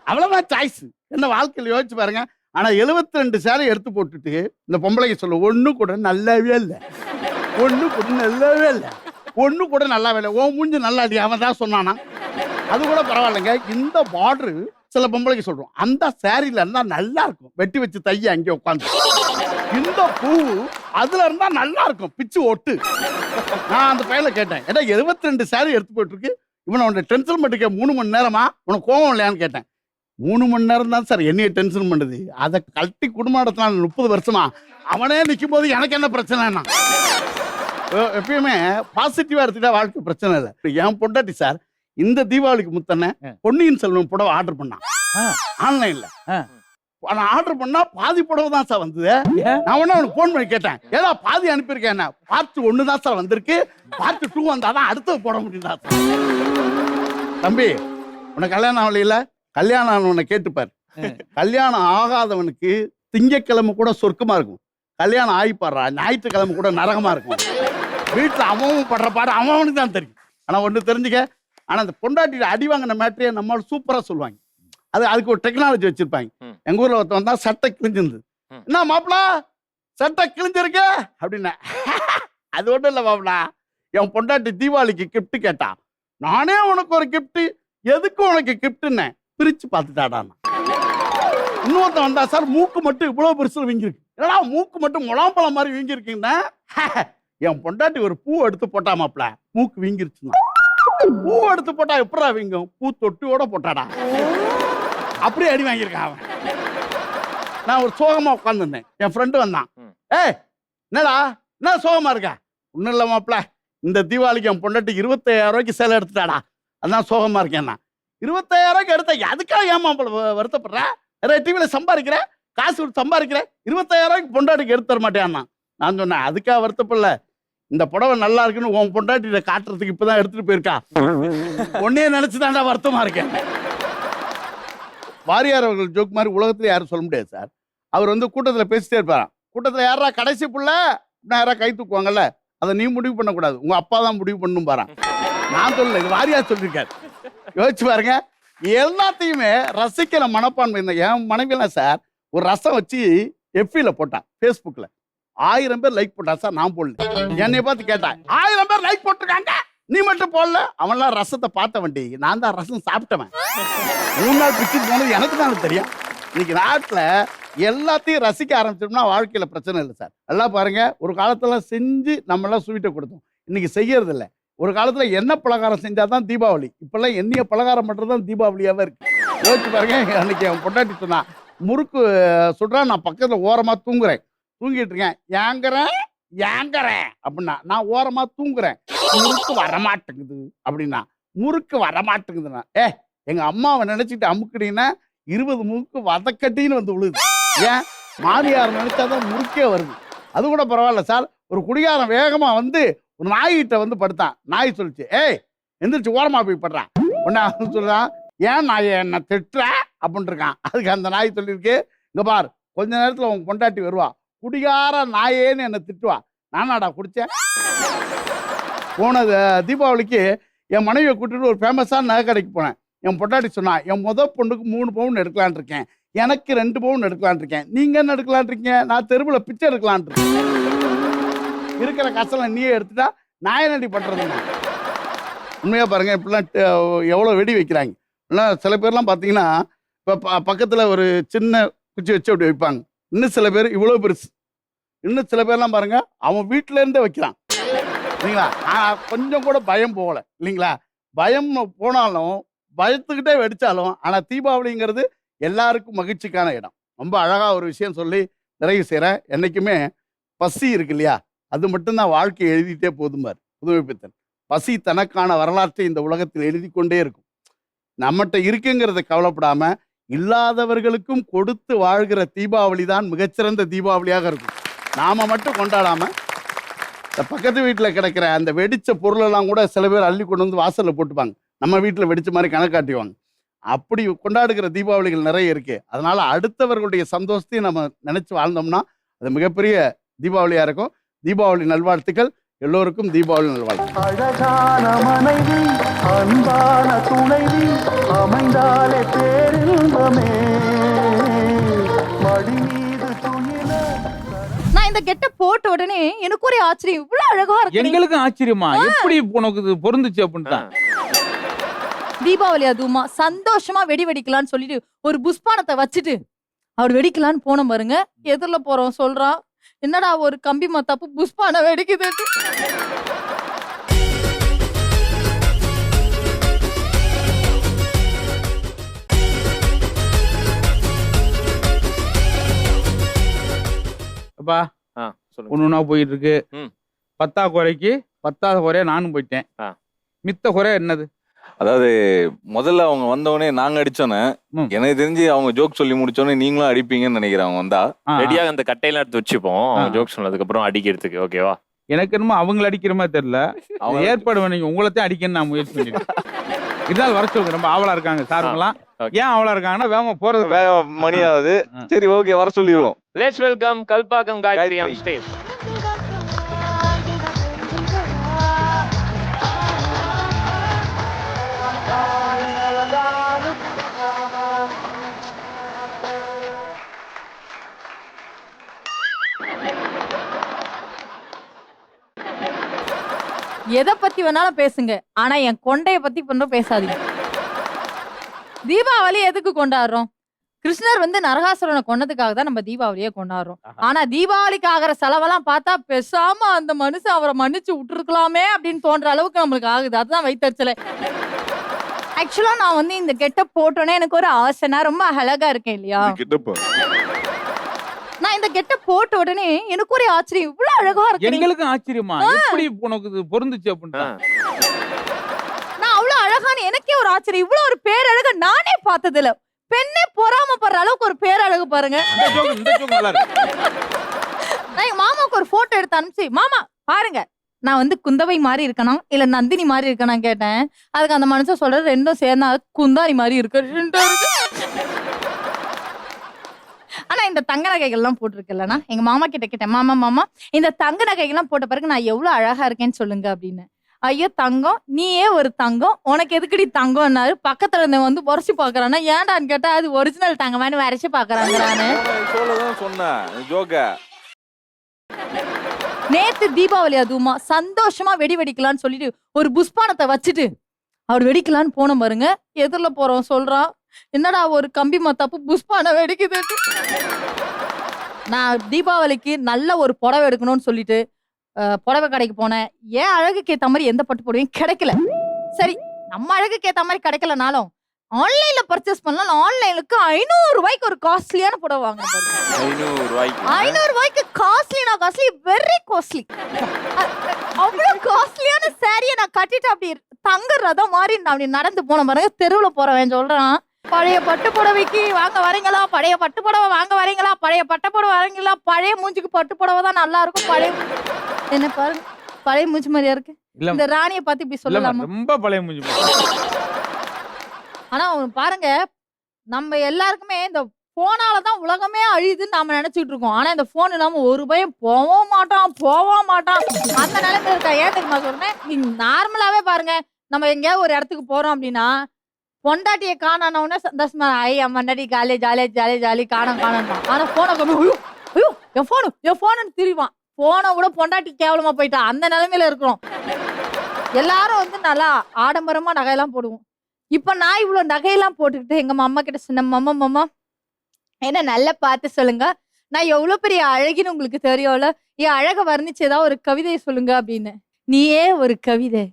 அவ்வளவுதான் சாய்ஸ். என்ன வாழ்க்கையில் யோசிச்சு பாருங்க. ஆனா 72 சேலை எடுத்து போட்டுட்டு இந்த பொம்பளைக்கு சொல்ல, ஒண்ணு கூட நல்லாவே இல்லை, ஒண்ணு கூட நல்லாவே இல்லை, ஒண்ணு கூட நல்லாவே இல்லை, ஓ மூஞ்சி நல்லா இல்லையா? அவன் தான் சொன்னானா? அது கூட பரவாயில்லைங்க. இந்த பார்டரு சில பொம்பளைக்கு சொல்றோம், அந்த சேரீல இருந்தா நல்லா இருக்கும், வெட்டி வச்சு தைய அங்கே உட்காந்து. இந்த பூ அதுல இருந்தா நல்லா இருக்கும், பிச்சு ஒட்டு. நான் அந்த பையனை கேட்டேன், ஏன்னா 72 சேரீ எடுத்து போயிட்டு இவனை உன்னை டென்ஷன் பண்ணிக்க 3 மணி நேரமா? உனக்கு கோவம் இல்லையான்னு கேட்டேன். 3 மணி நேரம் தான் சார் என்னைய டென்ஷன் பண்ணுது. அதை கழட்டி குடும்பம் நடத்தினான் 30 வருஷமா. அவனே நிற்கும் போது எனக்கு என்ன பிரச்சனைனா? எப்பயுமே பாசிட்டிவா எடுத்துட்டா வாழ்க்கை பிரச்சனை இல்லை. என் பொண்டாட்டி சார் இந்த தீபாவளிக்கு முத்தன பொன்னியின் செல்வன் புடவை ஆர்டர் பண்ணான் ஆன்லைன்ல. ஆனா ஆர்டர் பண்ணா பாதி புடவை தான் சார் வந்தது. நான் உடனே அவனுக்கு போன் பண்ணி கேட்டேன், ஏதா பாதி அனுப்பியிருக்கேன்? பார்ட் 1 தான் சார் வந்திருக்கு, பார்ட் 2 வந்தாதான் அடுத்தது போட முடியும் சார். தம்பி உனக்கு கல்யாணம் ஆகல? கல்யாணம் ஆனவனை கேட்டுப்பார். கல்யாணம் ஆகாதவனுக்கு திங்கக்கிழமை கூட சொர்க்கமா இருக்கும், கல்யாணம் ஆகிப்பாடுறா ஞாயிற்றுக்கிழமை கூட நரகமா இருக்கும். வீட்டுல அவன் படுற பாடு அவனுக்கு தான் தெரியும். ஆனா ஒண்ணு தெரிஞ்சுக்க, ஆனா அந்த பொண்டாட்டியில அடி வாங்கின மேட்டரையே நம்மளால சூப்பரா சொல்லுவாங்க. அதுக்கு ஒரு டெக்னாலஜி வச்சிருப்பாங்க. எங்க ஊர்ல ஒருத்தன் வந்தா சட்டை கிழிஞ்சிருந்தது. என்ன மாப்பிளா சட்டை கிழிஞ்சிருக்கு அப்படின்னா, அது ஒண்ணும் இல்லை மாப்பிளா, என் பொண்டாட்டி தீபாவளிக்கு கிஃப்ட் கேட்டா, நானே உனக்கு ஒரு கிஃப்ட், எதுக்கு உனக்கு கிஃப்ட்ன்னு பிரிச்சு பார்த்துட்டாடான். இன்னொருத்தன் வந்தா, சார் மூக்கு மட்டும் இவ்வளவு பெருசு வீங்கிருக்கு. ஏன்னா மூக்கு மட்டும் முலாம்பழம் மாதிரி வீங்கிருக்குன்னா, என் பொண்டாட்டி ஒரு பூ எடுத்து போட்டா மாப்பிள, மூக்கு வீங்கிருச்சுன்னா. பூ எடுத்து போட்டா எப்படா வீங்கும்? பூ தொட்டியோட போட்டாடா. அப்படியே அடி வாங்கியிருக்கான் அவன். நான் ஒரு சோகமா உட்காந்துருந்தேன். என் ஃப்ரெண்டு வந்தான், ஏய் என்னடா என்ன சோகமா இருக்கா? ஒன்றும் இல்லை மாப்பிள, இந்த தீபாவளிக்கு என் பொண்டாட்டி 25,000 ரூபாய்க்கு சேலை எடுத்துட்டாடா, அதான் சோகமா இருக்கேன். 25,000 ரூபாய்க்கு எடுத்த அதுக்காக ஏன் மாப்பிள வருத்தப்படுற? நிறைய டிவியில சம்பாதிக்கிற, காசு கொடுத்து சம்பாதிக்கிற, 25,000 ரூபாய்க்கு பொண்டாட்டிக்கு எடுத்து தர மாட்டேன்னா? நான் சொன்னேன், அதுக்காக வருத்தப்படல, இந்த புடவை நல்லா இருக்குன்னு உன் பொண்டாட்டியில காட்டுறதுக்கு இப்பதான் எடுத்துட்டு போயிருக்கா, ஒன்னே நினைச்சுதான்டா வருத்தமா இருக்கேன். வாரியார் அவர்கள் ஜோக் மாதிரி உலகத்துல யாரும் சொல்ல முடியாது சார். அவர் வந்து கூட்டத்துல பேசிட்டே இருப்பாராம். கூட்டத்துல யாரா கடைசி புள்ள யாரா கை தூக்குவாங்கல்ல, அதை நீ முடிவு பண்ணக்கூடாது, உங்க அப்பா தான் முடிவு பண்ணும் பாரான். நான் சொல்லல, இது வாரியார் சொல்லியிருக்காரு. யோசிச்சு பாருங்க. எல்லாத்தையுமே ரசிக்கிற மனப்பான்மை. என் மனைவியெல்லாம் சார் ஒரு ரசம் வச்சு எஃபில போட்டான், ஃபேஸ்புக்ல 1000 பேர் லைக் போட்டா சார், நான் போடல. என்னை பார்த்து கேட்டான், 1000 பேர் லைக் போட்டிருக்காங்க, நீ மட்டும் போடல. அவன்லாம் ரசத்தை பார்த்த வண்டி, நான் தான் ரசம் சாப்பிட்டவன். 3 நாள் பிச்சுட்டு போனது எனக்கு தான் தெரியும். இன்னைக்கு நாட்டில் எல்லாத்தையும் ரசிக்க ஆரம்பிச்சோம்னா வாழ்க்கையில பிரச்சனை இல்லை சார். எல்லாம் பாருங்க, ஒரு காலத்துல செஞ்சு நம்மளாம் ஸ்வீட்டை கொடுத்தோம், இன்னைக்கு செய்யறது இல்லை. ஒரு காலத்துல எண்ணெய் பலகாரம் செஞ்சாதான் தீபாவளி, இப்பெல்லாம் எண்ணெய் பலகாரம் பண்றதுதான் தீபாவளியாவே இருக்கு. யோசிச்சு பாருங்க. அன்னைக்கு அவன் பொண்டாட்டி சொன்னா, முறுக்கு சுடுறா, நான் பக்கத்துல ஓரமா தூங்குறேன், தூங்கிட்டு இருக்கேன், ஏங்கறேன் அப்படின்னா, நான் ஓரமா தூங்குறேன், முறுக்கு வரமாட்டேங்குது அப்படின்னா, முறுக்கு வரமாட்டேங்குதுன்னா, எங்க அம்மாவை நினைச்சிட்டு அமுக்குனீங்கன்னா 20 முறுக்கு வதக்கட்டின்னு வந்து விழுது. ஏன் மாமியார் நினைச்சாதான் முறுக்கே வருது. அது கூட பரவாயில்ல சார். ஒரு குடிகாரன் வேகமா வந்து ஒரு நாய்கிட்ட வந்து படுத்தான். நாய் சொல்லிச்சு, ஏய் எந்திரிச்சு ஓரமா போய் படுறான். ஒன்னு சொல்றான், ஏன் நாயை என்ன திட்டுற அப்படின்னு இருக்கான். அதுக்கு அந்த நாய் சொல்லியிருக்கு, இங்க பார், கொஞ்ச நேரத்துல உங்க பொண்டாட்டி வருவா, குடிகார நாயேன்னு என்ன திட்டுவா, நானாடா குடிச்சேன். போனது தீபாவளிக்கு என் மனைவியை கூட்டிட்டு ஒரு ஃபேமஸான நகை கடைக்கு போனேன். என் பொண்டாட்டி சொன்னா, என் பொண்ணுக்கு 3 பவுன் எடுக்கலான் இருக்கேன், எனக்கு 2 பவுன் எடுக்கலான் இருக்கேன், நீங்க என்ன எடுக்கலான் இருக்கீங்க? நான் தெருவில் பிச்சை எடுக்கலான் இருக்கேன். இருக்கிற கசலை நீயே எடுத்துட்டா நான் என்னடி பண்றதுங்க? உண்மையா பாருங்க, இப்படிலாம் எவ்வளோ வெடி வைக்கிறாங்க. சில பேர்லாம் பார்த்தீங்கன்னா, இப்போ இப்போ பக்கத்தில் ஒரு சின்ன குச்சி வச்சு அப்படி வைப்பாங்க. இன்னும் சில பேர் இவ்வளோ பெருசு, இன்னும் சில பேர்லாம் பாருங்க அவன் வீட்டில இருந்தே வைக்கிறான் இல்லைங்களா. கொஞ்சம் கூட பயம் போகல இல்லைங்களா. பயம் போனாலும் பயத்துக்கிட்டே வெடிச்சாலும், ஆனால் தீபாவளிங்கிறது எல்லாருக்கும் மகிழ்ச்சிக்கான இடம். ரொம்ப அழகா ஒரு விஷயம் சொல்லி நிறைவு செய்கிறேன். என்னைக்குமே பசி இருக்கு இல்லையா, அது மட்டும்தான் வாழ்க்கையை எழுதிட்டே போதுமார் புதுமைப்பித்தன். பசி தனக்கான வரலாற்றை இந்த உலகத்தில் எழுதி கொண்டே இருக்கும். நம்மகிட்ட இருக்குங்கிறத கவலைப்படாம இல்லாதவர்களுக்கும் கொடுத்து வாழ்கிற தீபாவளி தான் மிகச்சிறந்த தீபாவளியாக இருக்கும். நாம மட்டும் கொண்டாடாம இந்த பக்கத்து வீட்டில் கிடைக்கிற அந்த வெடிச்ச பொருளெல்லாம் கூட சில பேர் அள்ளி கொண்டு வந்து வாசலில் போட்டுப்பாங்க. நம்ம வீட்டில் வெடிச்ச மாதிரி கணக்காட்டிவாங்க. அப்படி கொண்டாடுகிற தீபாவளிகள் நிறைய இருக்கு. அதனால அடுத்தவர்களுடைய சந்தோஷத்தையும் நம்ம நினைச்சு வாழ்ந்தோம்னா அது மிகப்பெரிய தீபாவளியா இருக்கும். தீபாவளி நல்வாழ்த்துக்கள் எல்லோருக்கும். தீபாவளி நல்வாழ்த்து. அழகான மனைவி, அன்பான துணைவி அமைந்தாலே பேரின்பமே. மடி மீது துயில நான் இந்த கெட்ட போட்ட உடனே எனக்கு ஒரு ஆச்சரியம், இவ்வளவு அழகா இருக்கு. எங்களுக்கு ஆச்சரியமா எப்படி உனக்கு இது பொருந்துச்சு அப்படின்னு தான். தீபாவளி அதுவுமா சந்தோஷமா வெடி வெடிக்கலாம்னு சொல்லிட்டு ஒரு புஷ்பானத்தை வச்சுட்டு அவர் வெடிக்கலான்னு போன பாருங்க. எதிரில போறோம் சொல்றான், என்னடா ஒரு கம்பி மத்தாப்பு புஷ்பான வெடிக்குது. அப்பா சொல்லுங்க. ஒன்று ஒன்றா போயிட்டு இருக்கு. ம். 10 குறைக்கு 10வது குறைய நானும் போயிட்டேன். மித்த குறை என்னது? அதாவது முதல்ல அவங்க வந்தவொடனே நாங்க அடிச்சோன்னே, எனக்கு தெரிஞ்சு அவங்க ஜோக் சொல்லி முடிச்சோடனே நீங்களும் அடிப்பீங்கன்னு நினைக்கிறேன். அவங்க வந்தா ரெடியாக அந்த கட்டையெல்லாம் எடுத்து வச்சுப்போம் ஜோக் சொன்னதுக்கு அப்புறம் அடிக்கிறதுக்கு. ஓகேவா? எனக்கு என்னமோ அவங்கள அடிக்கிற மாதிரி தெரியல. அவங்க ஏற்பாடு பண்ணி உங்களைத்தான் அடிக்கன்னு நான் முயற்சி பண்ணிட்டேன். இருந்தாலும் வர சொல்லுங்க, ரொம்ப ஆவலா இருக்காங்க சாருங்களாம். ஏன் ஆவலா இருக்காங்கன்னா வேகமா போறது மணி ஆகுது. சரி, ஓகே, வர சொல்லிடுவோம். Let's welcome Kalpakkam Gayathri on stage. எதை பத்தி வேணாலும் பேசுங்க, ஆனா என் கொண்டைய பத்தி கொஞ்சம் பேசாதீங்க. தீபாவளி எதுக்கு கொண்டாடுறோம்? கிருஷ்ணர் வந்து நரகாசுரனை கொன்னதுக்காக தான் நம்ம தீபாவளியே கொண்டாடுறோம். ஆனா தீபாவளிக்கு ஆகிற செலவெல்லாம் பார்த்தா பேசாம அந்த மனுஷன் அவரை மன்னிச்சு விட்டுருக்கலாமே அப்படின்னு தோன்ற அளவுக்கு நம்மளுக்கு ஆகுது. அதுதான் வைத்தறிச்சல. ஆக்சுவலா நான் வந்து இந்த கெட்டப் போட்டோன்னே எனக்கு ஒரு ஆசைனா ரொம்ப அழகா இருக்கேன் இல்லையா. நான் இந்த கெட்டப் போட்ட உடனே எனக்கு ஒரு ஆச்சரியம், இவ்வளவு அழகா இருக்கு. எங்களுக்கு ஆச்சரியமா எப்படி உனக்கு இது பொருந்துச்சு அப்படின்னு. நான் அவ்வளவு அழகான எனக்கே ஒரு ஆச்சரியம். இவ்வளவு ஒரு பேரழக நானே பார்த்ததில்ல. பெண்ணே பொறாமப்படுற அளவுக்கு ஒரு பேரழகு பாருங்க. நான் எங்க மாமாவுக்கு ஒரு போட்டோ எடுத்து அனுப்பிச்சு, மாமா பாருங்க நான் வந்து குந்தவை மாதிரி இருக்கணும் இல்ல நந்தினி மாதிரி இருக்கணும் கேட்டேன். அதுக்கு அந்த மனுஷன் சொல்றது ரெண்டும் சேர்ந்தா குந்தாரி மாதிரி இருக்கு. ஆனா இந்த தங்க நகைகள்லாம் போட்டிருக்கலன்னா எங்க மாமா கிட்ட கேட்டேன், மாமா மாமா இந்த தங்க நகைகள்லாம் போட்ட பிறகு நான் எவ்வளவு அழகா இருக்கேன்னு சொல்லுங்க அப்படின்னு. ஐயோ தங்கம், நீயே ஒரு தங்கம், உனக்கு எதுக்குடி தங்கம்னாரு. பக்கத்துல இருந்த வந்து உரைச்சு பாக்குறானா, ஏன்டான்னு கேட்டா அது ஒரிஜினல் தங்கமானு வரைச்சு பாக்குறாங்கறானு. நேத்து தீபாவளி அதுவுமா சந்தோஷமா வெடி வெடிக்கலாம்னு சொல்லிட்டு ஒரு புஷ்பானத்தை வச்சுட்டு அவர் வெடிக்கலான்னு போன பாருங்க. எதிரில போறோம் சொல்றான், என்னடா ஒரு கம்பி மத்தாப்பு புஷ்பான வெடிக்குது. நான் தீபாவளிக்கு நல்ல ஒரு புடவை எடுக்கணும்னு சொல்லிட்டு புடவை கடைக்கு போனேன். ஏன் அழகுக்கு ஏத்த மாதிரி எந்த பட்டு புடவையும் கிடைக்கல. சரி, நம்ம அழகுக்கு ஏத்த மாதிரி கிடைக்கலனாலும் ஆன்லைன்ல பர்ச்சேஸ் பண்ணலாம். ஆன்லைனுக்கு 500 ரூபாய்க்கு ஒரு காஸ்ட்லியான புடவை வாங்க. 500 ரூபாய்க்கு காஸ்ட்லினா காஸ்ட்லி, வெரி காஸ்ட்லி. அவ்வளவு காஸ்ட்லியான சாரியை நான் கட்டிட்டு அப்படி தங்க ரதம் மாதிரி அப்படி நடந்து போன பாருங்க. தெருவுல போறவன் சொல்றான், பழைய பட்டு புடவைக்கு வாங்க வரீங்களா, பழைய பட்டு புடவை வாங்க வரீங்களா, பழைய பட்டு புடவை வரீங்களா, பழைய மூஞ்சிக்கு பட்டு புடவை தான் நல்லா இருக்கும். பழைய என்ன பாருங்க, பழைய மூஞ்சி மாதிரியா இருக்கு. இந்த ராணியை பார்த்து இப்படி சொல்லலாமா? ரொம்ப பழைய மூஞ்சி. ஆனா பாருங்க, நம்ம எல்லாருக்குமே இந்த போனாலதான் உலகமே அழியுதுன்னு நாம நினைச்சுட்டு இருக்கோம். ஆனா இந்த போன் இல்லாம ஒரு பயம் போக மாட்டான் அந்த நிலைமை இருக்கா. ஏன் தெரியுமா சொல்றேன்? நீங்க நார்மலாவே பாருங்க, நம்ம எங்கேயாவது ஒரு இடத்துக்கு போறோம் அப்படின்னா பொண்டாட்டியை காணானவுடனே சந்தோஷமா ஐயா மண்டாடி காலே ஜாலி காணும். ஆனா போனை ஐயோ என் போனுன்னு திரிவான். போனை விட பொண்டாட்டி கேவலமா போயிட்டா. அந்த நிலைமையில இருக்கிறோம். எல்லாரும் வந்து நல்லா ஆடம்பரமா நகையெல்லாம் போடுவோம். இப்ப நான் இவ்வளவு நகையெல்லாம் போட்டுக்கிட்டு எங்க மாமா கிட்ட சொன்ன, மாமா என்ன நல்லா பார்த்து சொல்லுங்க, நான் எவ்வளவு பெரிய அழகின்னு உங்களுக்கு தெரியும்ல, என் அழக வர்ணிச்சு ஏதாவது ஒரு கவிதையை சொல்லுங்க அப்படின்னு. நீயே ஒரு கவிதை,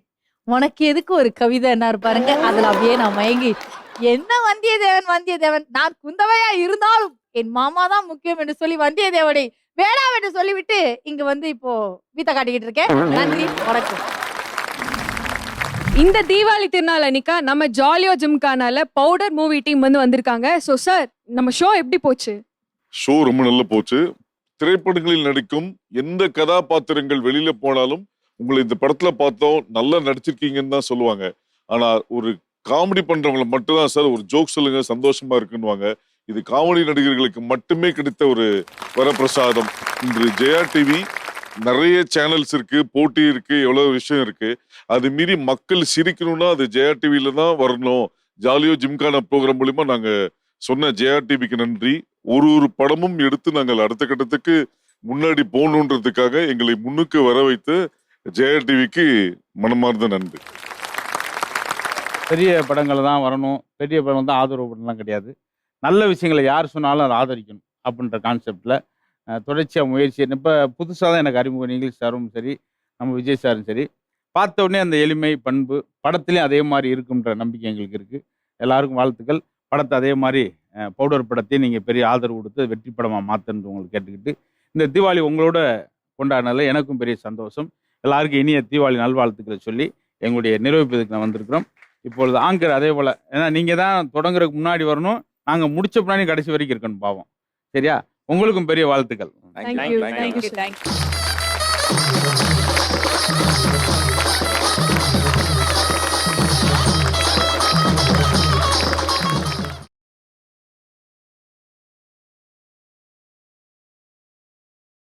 உனக்கு எதுக்கு ஒரு கவிதை என்ன பாருங்க. அதுல அப்படியே நான் மயங்கி, என்ன வந்தியத்தேவன், நான் குந்தவையா இருந்தாலும் என் மாமா தான் முக்கியம் என்று சொல்லி வந்தியத்தேவனை வேணாம் என்று சொல்லிவிட்டு இங்க வந்து இப்போ வீட்டை காட்டிக்கிட்டு இருக்கேன். நன்றி, வணக்கம். இந்த தீபாவளி திருநாள் அன்னைக்கா நம்ம ஜாலியோ ஜிம்கானால பவுடர் மூவி டீம் வந்து வந்திருக்காங்க. ஸோ சார், நம்ம ஷோ எப்படி போச்சு? ஷோ ரொம்ப நல்லா போச்சு. திரைப்படங்களில் நடிக்கும் எந்த கதாபாத்திரங்கள் வெளியில போனாலும் உங்களை இந்த படத்துல பார்த்தோம் நல்லா நடிச்சிருக்கீங்கன்னு தான் சொல்லுவாங்க. ஆனா ஒரு காமெடி பண்றவங்களை மட்டும்தான் சார் ஒரு ஜோக் சொல்லுங்க சந்தோஷமா இருக்குன்னுவாங்க. இது காமெடி நடிகர்களுக்கு மட்டுமே கிடைத்த ஒரு வரப்பிரசாதம். இன்று ஜெயா டிவி நிறைய சேனல்ஸ் இருக்கு, போட்டி இருக்கு, எவ்வளவு விஷயம் இருக்கு. அது மீறி மக்கள் சிரிக்கணும்னா அது ஜெயா டிவில தான் வரணும். ஜாலியோ ஜிம்கானா ப்ரோக்ராம் மூலியமா நாங்க சொன்ன ஜெயா டிவிக்கு நன்றி. ஒரு படமும் எடுத்து நாங்கள் அடுத்த கட்டத்துக்கு முன்னாடி போகணுன்றதுக்காக எங்களை முன்னுக்கு வர வைத்து ஜெயா டிவிக்கு மனமார்ந்த நன்றி. பெரிய படங்கள் தான் வரணும், பெரிய படம் தான் ஆதரவு பண்ணலாம் கிடையாது. நல்ல விஷயங்களை யார் சொன்னாலும் அதை ஆதரிக்கணும் அப்படின்ற கான்செப்டில் தொடர்ச்சியாக முயற்சி. இப்போ புதுசாக தான் எனக்கு அறிமுகம். இங்கிலீஷ் சாரும் சரி, நம்ம விஜய் சாரும் சரி, பார்த்த உடனே அந்த எளிமை பண்பு படத்துலேயும் அதே மாதிரி இருக்குன்ற நம்பிக்கை எங்களுக்கு இருக்குது. எல்லாருக்கும் வாழ்த்துக்கள். படத்தை அதே மாதிரி பவுடர் படத்தையும் நீங்கள் பெரிய ஆதரவு கொடுத்து வெற்றி படமாக மாற்றுன்னு உங்களுக்கு கேட்டுக்கிட்டு, இந்த தீபாவளி உங்களோட கொண்டாடினதில் எனக்கும் பெரிய சந்தோஷம். எல்லாருக்கும் இனிய தீபாவளி நல்வாழ்த்துக்களை சொல்லி எங்களுடைய நிறைவேற்பதுக்கு நான் வந்திருக்கிறோம். இப்பொழுது ஆங்கர் அதே போல், ஏன்னா நீங்கள் தான் தொடங்குறதுக்கு முன்னாடி வரணும், நாங்கள் முடிச்ச பின்னாடி கடைசி வரைக்கும் இருக்கணும் பாவம். சரியா? உங்களுக்கும் பெரிய வாழ்த்துக்கள். தேங்க்யூ.